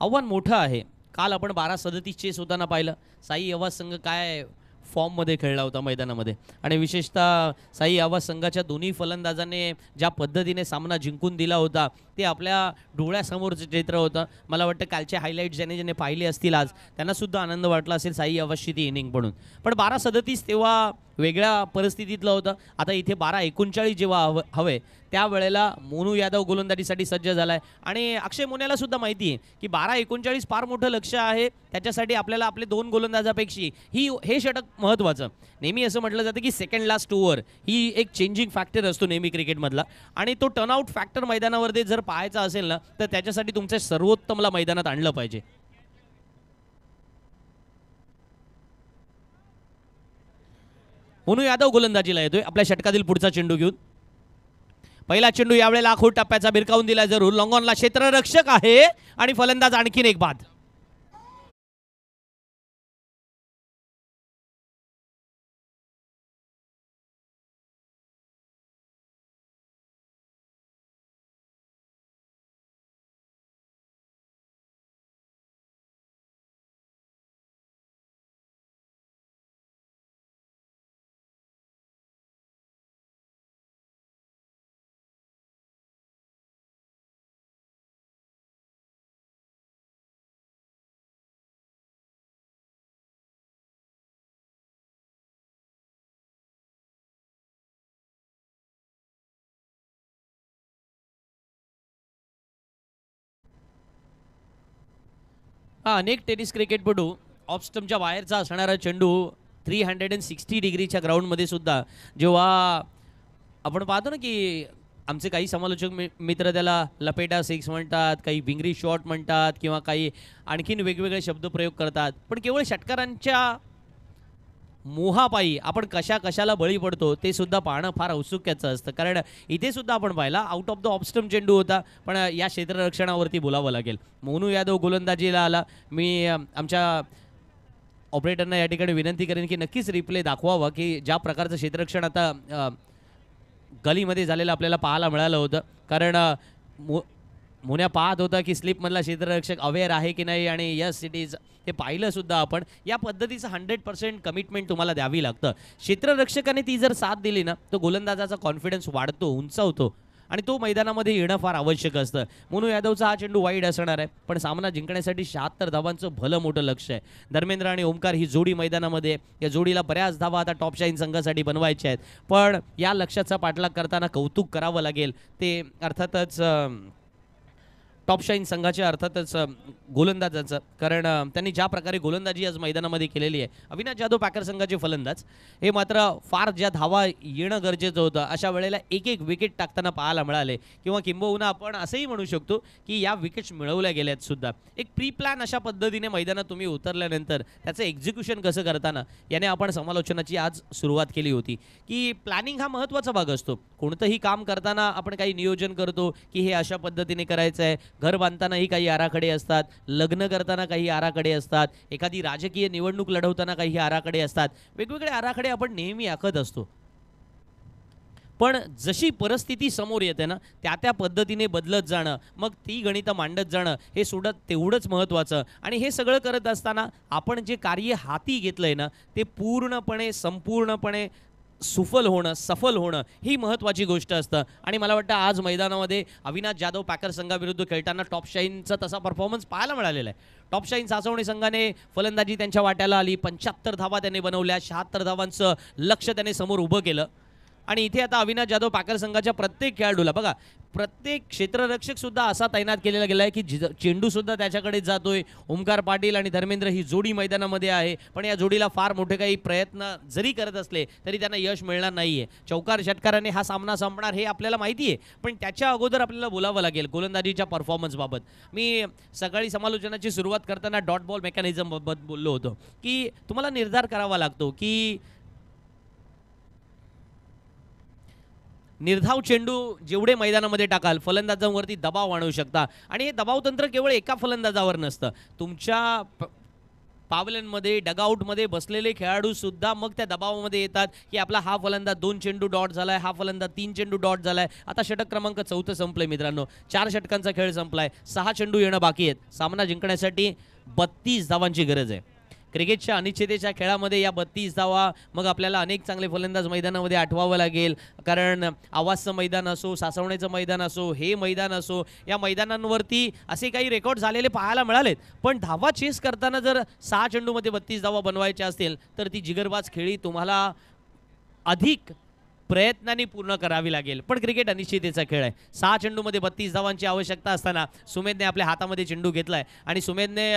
आव्हान मोठं आहे. काल आपण 12-37 चेस होताना पाहिलं. साई आवाज संघ काय फॉर्ममध्ये खेळला होता मैदानामध्ये, आणि विशेषतः साई आवाज संघाच्या दोन्ही फलंदाजांनी ज्या पद्धतीने सामना जिंकून दिला होता ते आपल्या डोळ्यासमोरचं चित्र होतं. मला वाटतं कालचे हायलाईट ज्याने पाहिले असतील आज त्यांनासुद्धा आनंद वाटला असेल साई आवाजची ती इनिंग म्हणून. पण 12-37 तेव्हा वेगळ्या परिस्थितीतलं होतं. आता इथे 12-39 जेव्हा हवे त्यावेळेला मोनू यादव गोलंदाजीसाठी सज्ज झाला आहे, आणि अक्षय मोन्याला सुद्धा माहिती आहे की 12-39 फार मोठं लक्ष आहे. त्याच्यासाठी आपल्याला आपले 2 गोलंदाजापेक्षी हे षटक महत्त्वाचं. नेहमी असं म्हटलं जातं की सेकंड लास्ट ओव्हर ही एक चेंजिंग फॅक्टर असतो नेहमी क्रिकेटमधला, आणि तो टर्नआउट फॅक्टर मैदानावरती जर पाहायचा असेल ना तर त्याच्यासाठी तुमच्या सर्वोत्तमला मैदानात आणलं पाहिजे. मोनू यादव गोलंदाजीला येतोय आपल्या षटकातील पुढचा चेंडू घेऊन. पहिला चेंडू यावेळेला आखूड टप्प्याचा भिरकावून दिला जरूर. लॉंगॉनला क्षेत्ररक्षक आहे आणि फलंदाज आणखीन एक बाद. अनेक टेनिस क्रिकेटपटू ऑफ स्टंपच्या बाहेरचा असणारा चेंडू 360 डिग्रीच्या ग्राउंडमध्ये सुद्धा जेव्हा आपण पाहतो ना की आमचे काही समालोचक मित्र त्याला लपेटा 6 म्हणतात, काही विंगरी शॉट म्हणतात, किंवा काही आणखीन वेगवेगळे शब्दप्रयोग करतात. पण केवळ षटकारांच्या मोहापायी आपण कशाला बळी पडतो ते सुद्धा पाहणं फार औत्सुक्याचं असतं. कारण इथे सुद्धा आपण पाहिला out of the off stump चेंडू होता, पण या क्षेत्ररक्षणावरती बोलावं लागेल. मोनू यादव गोलंदाजीला आला. मी आमच्या ऑपरेटरना या ठिकाणी विनंती करेन की नक्कीच रिप्ले दाखवावा की ज्या प्रकारचं क्षेत्ररक्षण आता गलीमध्ये झालेलं आपल्याला पाहायला मिळालं होतं. कारण मोन्या पाहत होता की स्लिपमधला क्षेत्ररक्षक अवेअर आहे की नाही, आणि यस इट इज हे पाहिलं सुद्धा आपण. या पद्धतीचं 100% कमिटमेंट तुम्हाला द्यावी लागतं. क्षेत्ररक्षकाने ती जर साथ दिली ना तर गोलंदाजाचा कॉन्फिडन्स वाढतो, उंचावतो, आणि तो मैदानामध्ये येणं फार आवश्यक असतं. मोनू यादवचा हा चेंडू वाईड असणार आहे, पण सामना जिंकण्यासाठी 76 धावांचं भलं मोठं लक्ष आहे. धर्मेंद्र आणि ओमकार ही जोडी मैदानामध्ये, या जोडीला बऱ्याच धावा आता टॉप शाईन संघासाठी बनवायच्या आहेत. पण या लक्ष्याचा पाठलाग करताना कौतुक करावं लागेल ते अर्थातच टॉप शाईन संघाच्या, अर्थातच गोलंदाजांचं. कारण त्यांनी ज्या प्रकारे गोलंदाजी आज मैदानामध्ये केलेली आहे. अविनाश जाधव पॅकर संघाचे फलंदाज हे मात्र फार ज्या धावा येणं गरजेचं होतं अशा वेळेला एक विकेट टाकताना पाहायला मिळाले, किंवा किंबहुना आपण असंही म्हणू शकतो की या विकेट्स मिळवल्या गेल्यात सुद्धा. एक प्री प्लॅन अशा पद्धतीने मैदानात तुम्ही उतरल्यानंतर त्याचं एक्झिक्युशन कसं करताना याने आपण समालोचनाची आज सुरुवात केली होती की प्लॅनिंग हा महत्त्वाचा भाग असतो. कोणतंही काम करताना आपण काही नियोजन करतो की हे अशा पद्धतीने करायचं आहे. घर बांधतानाही काही आराखडे असतात, लग्न करताना काही आराखडे असतात, एखादी राजकीय निवडणूक लढवताना काही आराखडे असतात. वेगवेगळे आराखडे आपण नेहमी आखत असतो. पण जशी परिस्थिती समोर येते ना त्या पद्धतीने बदलत जाणं, मग ती गणितं मांडत जाणं हे सुद्धा तेवढंच महत्त्वाचं. आणि हे सगळं करत असताना आपण जे कार्य हाती घेतलंय ना ते पूर्णपणे संपूर्णपणे सफल होणं ही महत्त्वाची गोष्ट असतं. आणि मला वाटतं आज मैदानामध्ये अविनाश जाधव पॅकर संघाविरुद्ध खेळताना टॉप शाईनचा तसा परफॉर्मन्स पाहायला मिळालेला आहे. टॉप शाईन सासवणे संघाने फलंदाजी त्यांच्या वाट्याला आली. 75 धावा त्याने बनवल्या. 76 धावांचं लक्ष्य त्याने समोर उभं केलं. आणि इथे आता अविनाश जाधव पॅकर संघाच्या प्रत्येक खेळाडूला बघा, प्रत्येक क्षेत्ररक्षक सुद्धा असा तैनात केलेला गेला आहे की चेंडू सुद्धा त्याच्याकडे जातोय. ओमकार पाटील आणि धर्मेंद्र ही जोडी मैदानामध्ये आहे, पण या जोडीला फार मोठे काही प्रयत्न जरी करत असले तरी त्यांना यश मिळणार नाहीये. चौकार षटकाराने हा सामना संपणार हे आपल्याला माहिती आहे, पण त्याच्या अगोदर आपल्याला बोलावं लागेल गोलंदाजीच्या परफॉर्मन्सबाबत. मी सकाळी समालोचनाची सुरुवात करताना डॉट बॉल मेकॅनिझमबाबत बोललो होतो की तुम्हाला निर्धार करावा लागतो की निर्धाव चेंडू जेवढे मैदानामध्ये टाकाल फलंदाजांवरती दबाव आणू शकता. आणि हे दबाव तंत्र केवळ एका फलंदाजावर नसतं. तुमच्या पावल्यांमध्ये डगआउटमध्ये बसलेले खेळाडू सुद्धा मग त्या दबावामध्ये येतात की आपला हा फलंदाज 2 चेंडू डॉट झालाय, हा फलंदाज 3 चेंडू डॉट झालाय. आता षटक क्रमांक 4 संपलंय मित्रांनो. 4 षटकांचा खेळ संपलाय. 6 चेंडू येणं बाकी आहेत. सामना जिंकण्यासाठी 32 धावांची गरज आहे. क्रिकेटच्या अनिश्चिततेच्या खेळामध्ये या 32 धावा मग आपल्याला अनेक चांगले फलंदाज मैदानामध्ये आठवावं लागेल. कारण आवाजचं मैदान असो, सासवण्याचं मैदान असो, हे मैदान असो, या मैदानांवरती असे काही रेकॉर्ड झालेले पाहायला मिळालेत. पण धावा चेस करताना जर 6 चेंडूमध्ये 32 धावा बनवायच्या असतील तर ती जिगरबाज खेळी तुम्हाला अधिक प्रयत्नांनी पूर्ण करावी लागेल. पण क्रिकेट अनिश्चिततेचा खेळ आहे. 6 चेंडूमध्ये 32 धावांची आवश्यकता असताना सुमेधने आपल्या हातामध्ये चेंडू घेतलाय आणि सुमेधने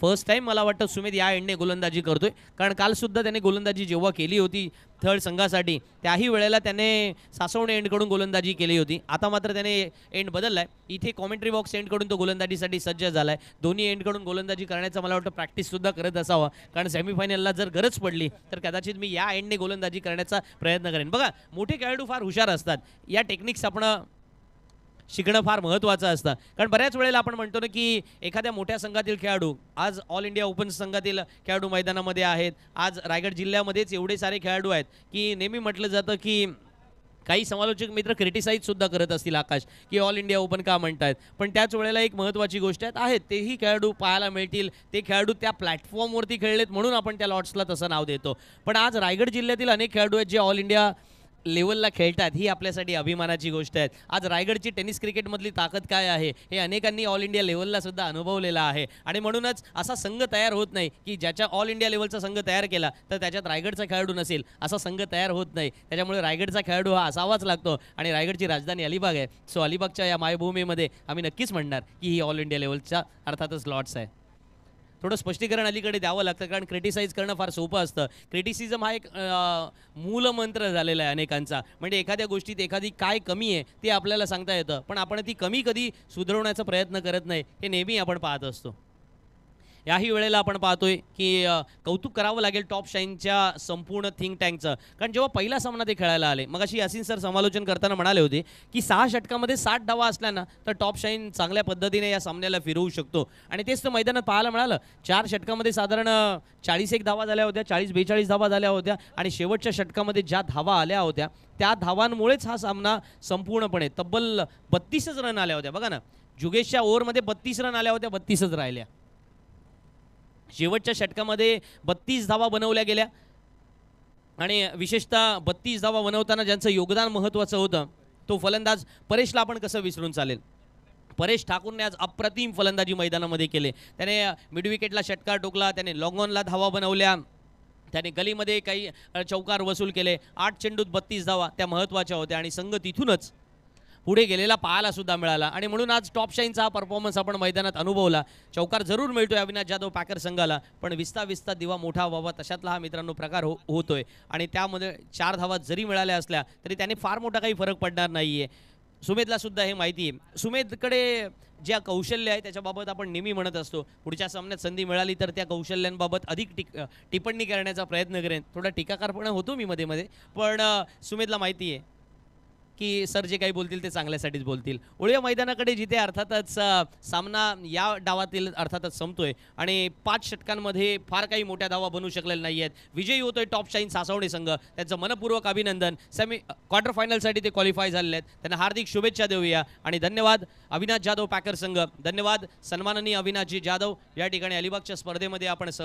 फर्स्ट टाइम मला वाटतं सुमेध या एंडने गोलंदाजी करतोय. कारण कालसुद्धा त्याने गोलंदाजी जेव्हा केली होती थर्ड संघासाठी त्याही वेळेला त्याने सासवणे एंडकडून गोलंदाजी केली होती. आता मात्र त्याने एंड बदललाय. इथे कॉमेंट्री बॉक्स एंडकडून तो गोलंदाजीसाठी सज्ज झालाय. दोन्ही एंडकडून गोलंदाजी करण्याचा मला वाटतं प्रॅक्टिससुद्धा करत असावा. कारण सेमीफायनलला जर गरज पडली तर कदाचित मी या एंडने गोलंदाजी करण्याचा प्रयत्न करेन. बघा मोठे खेळाडू फार हुशार असतात. या टेक्निक्स आपण शिकणं फार महत्त्वाचं असतं. कारण बऱ्याच वेळेला आपण म्हणतो ना की एखाद्या मोठ्या संघातील खेळाडू आज ऑल इंडिया ओपन संघातील खेळाडू मैदानामध्ये आहेत. आज रायगड जिल्ह्यामध्येच एवढे सारे खेळाडू आहेत की नेहमी म्हटलं जातं की काही समालोचक मित्र क्रिटिसाईज सुद्धा करत असतील आकाश की ऑल इंडिया ओपन का म्हणतायत. पण त्याच वेळेला एक महत्त्वाची गोष्ट आहेत तेही खेळाडू पाहायला मिळतील. ते खेळाडू त्या प्लॅटफॉर्मवरती खेळलेत म्हणून आपण त्या लॉट्सला तसं नाव देतो. पण आज रायगड जिल्ह्यातील अनेक खेळाडू आहेत जे ऑल इंडिया लेवलला खेळतात. ही आपल्यासाठी अभिमानाची गोष्ट आहे. आज रायगडची टेनिस क्रिकेटमधली ताकद काय आहे हे अनेकांनी ऑल इंडिया लेवलला सुद्धा अनुभवलेलं आहे. आणि म्हणूनच असा संघ तयार होत नाही की ज्याच्या ऑल इंडिया लेवलचा संघ तयार केला तर त्याच्यात रायगडचा खेळाडू नसेल. असा संघ तयार होत नाही. त्याच्यामुळे रायगडचा खेळाडू हा असावाच लागतो. आणि रायगडची राजधानी अलिबाग आहे. सो अलिबागच्या या मायभूमीमध्ये आम्ही नक्कीच म्हणणार की ही ऑल इंडिया लेवलच्या अर्थातच लॉट्स आहे. थोडं स्पष्टीकरण अलीकडे द्यावं लागतं कारण क्रिटिसाईज करणं फार सोपं असतं. क्रिटिसिझम हा एक मूलमंत्र झालेला आहे अनेकांचा. म्हणजे एखाद्या गोष्टीत एखादी काय कमी आहे ते आपल्याला सांगता येतं पण आपण ती कमी कधी सुधारवण्याचा प्रयत्न करत नाही हे नेहमी आपण पाहत असतो. याही वेळेला आपण पाहतोय की कौतुक करावं लागेल टॉप शाईनच्या संपूर्ण थिंक टँकचं. कारण जेव्हा पहिला सामना ते खेळायला आले मग अशी यासिन सर समालोचन करताना म्हणाले होते की 6 षटकामध्ये 60 धावा असल्या ना तर टॉप शाईन चांगल्या पद्धतीने या सामन्याला फिरवू शकतो. आणि तेच तर मैदानात पाहायला मिळालं. 4 षटकामध्ये साधारण 41 धावा झाल्या होत्या, 40-42 धावा झाल्या होत्या. आणि शेवटच्या षटकामध्ये ज्या धावा आल्या होत्या त्या धावांमुळेच हा सामना संपूर्णपणे तब्बल 32च रन आल्या होत्या. बघा ना जुगेशच्या ओव्हरमध्ये 32 रन आल्या होत्या, 32च राहिल्या. शेवटच्या षटकामध्ये 32 धावा बनवल्या गेल्या. आणि विशेषतः 32 धावा बनवताना ज्यांचं योगदान महत्त्वाचं होतं तो फलंदाज परेशला आपण कसं विसरून चालेल. परेश ठाकूरने आज अप्रतिम फलंदाजी मैदानामध्ये केले. त्याने मिड विकेटला षटकार टोकला, त्याने लॉंग ऑनला धावा बनवल्या, त्याने गलीमध्ये काही चौकार वसूल केले. 8 चेंडूत 32 धावा त्या महत्त्वाच्या होत्या आणि संघ तिथूनच पुढे गेलेला पाहायला सुद्धा मिळाला. आणि म्हणून आज टॉप शाईनचा हा परफॉर्मन्स आपण मैदानात अनुभवला. चौकार जरूर मिळतोय अविनाश जाधव पॅकर संघाला पण विस्ता विस्ता दिवा मोठा व्हावा तशातला हा मित्रांनो प्रकार होतोय. आणि त्यामध्ये 4 धावा जरी मिळाल्या असल्या तरी त्याने फार मोठा काही फरक पडणार नाही आहे. सुमेधला सुद्धा हे माहिती आहे. सुमेधकडे ज्या कौशल्य आहे त्याच्याबाबत आपण नेहमी म्हणत असतो पुढच्या सामन्यात संधी मिळाली तर त्या कौशल्यांबाबत अधिक टिप्पणी करण्याचा प्रयत्न करेन. थोडा टीकाकारपणा होतो मी मध्ये मध्ये पण सुमेधला माहिती आहे की सर जे काही बोलतील ते चांगल्यासाठीच बोलतील. ओळ्या मैदानाकडे जिथे अर्थातच सामना या डावातील अर्थातच संपतोय आणि 5 षटकांमध्ये फार काही मोठ्या धावा बनवू शकलेल्या नाही आहेत. विजयी होतोय टॉप शाईन सासवणे संघ. त्यांचं मनपूर्वक अभिनंदन. क्वार्टर फायनलसाठी ते क्वालिफाय झालेले आहेत. त्यांना हार्दिक शुभेच्छा देऊया आणि धन्यवाद अविनाश जाधव पॅकर संघ. धन्यवाद सन्माननीय अविनाशजी जाधव. या ठिकाणी अलिबागच्या स्पर्धेमध्ये आपण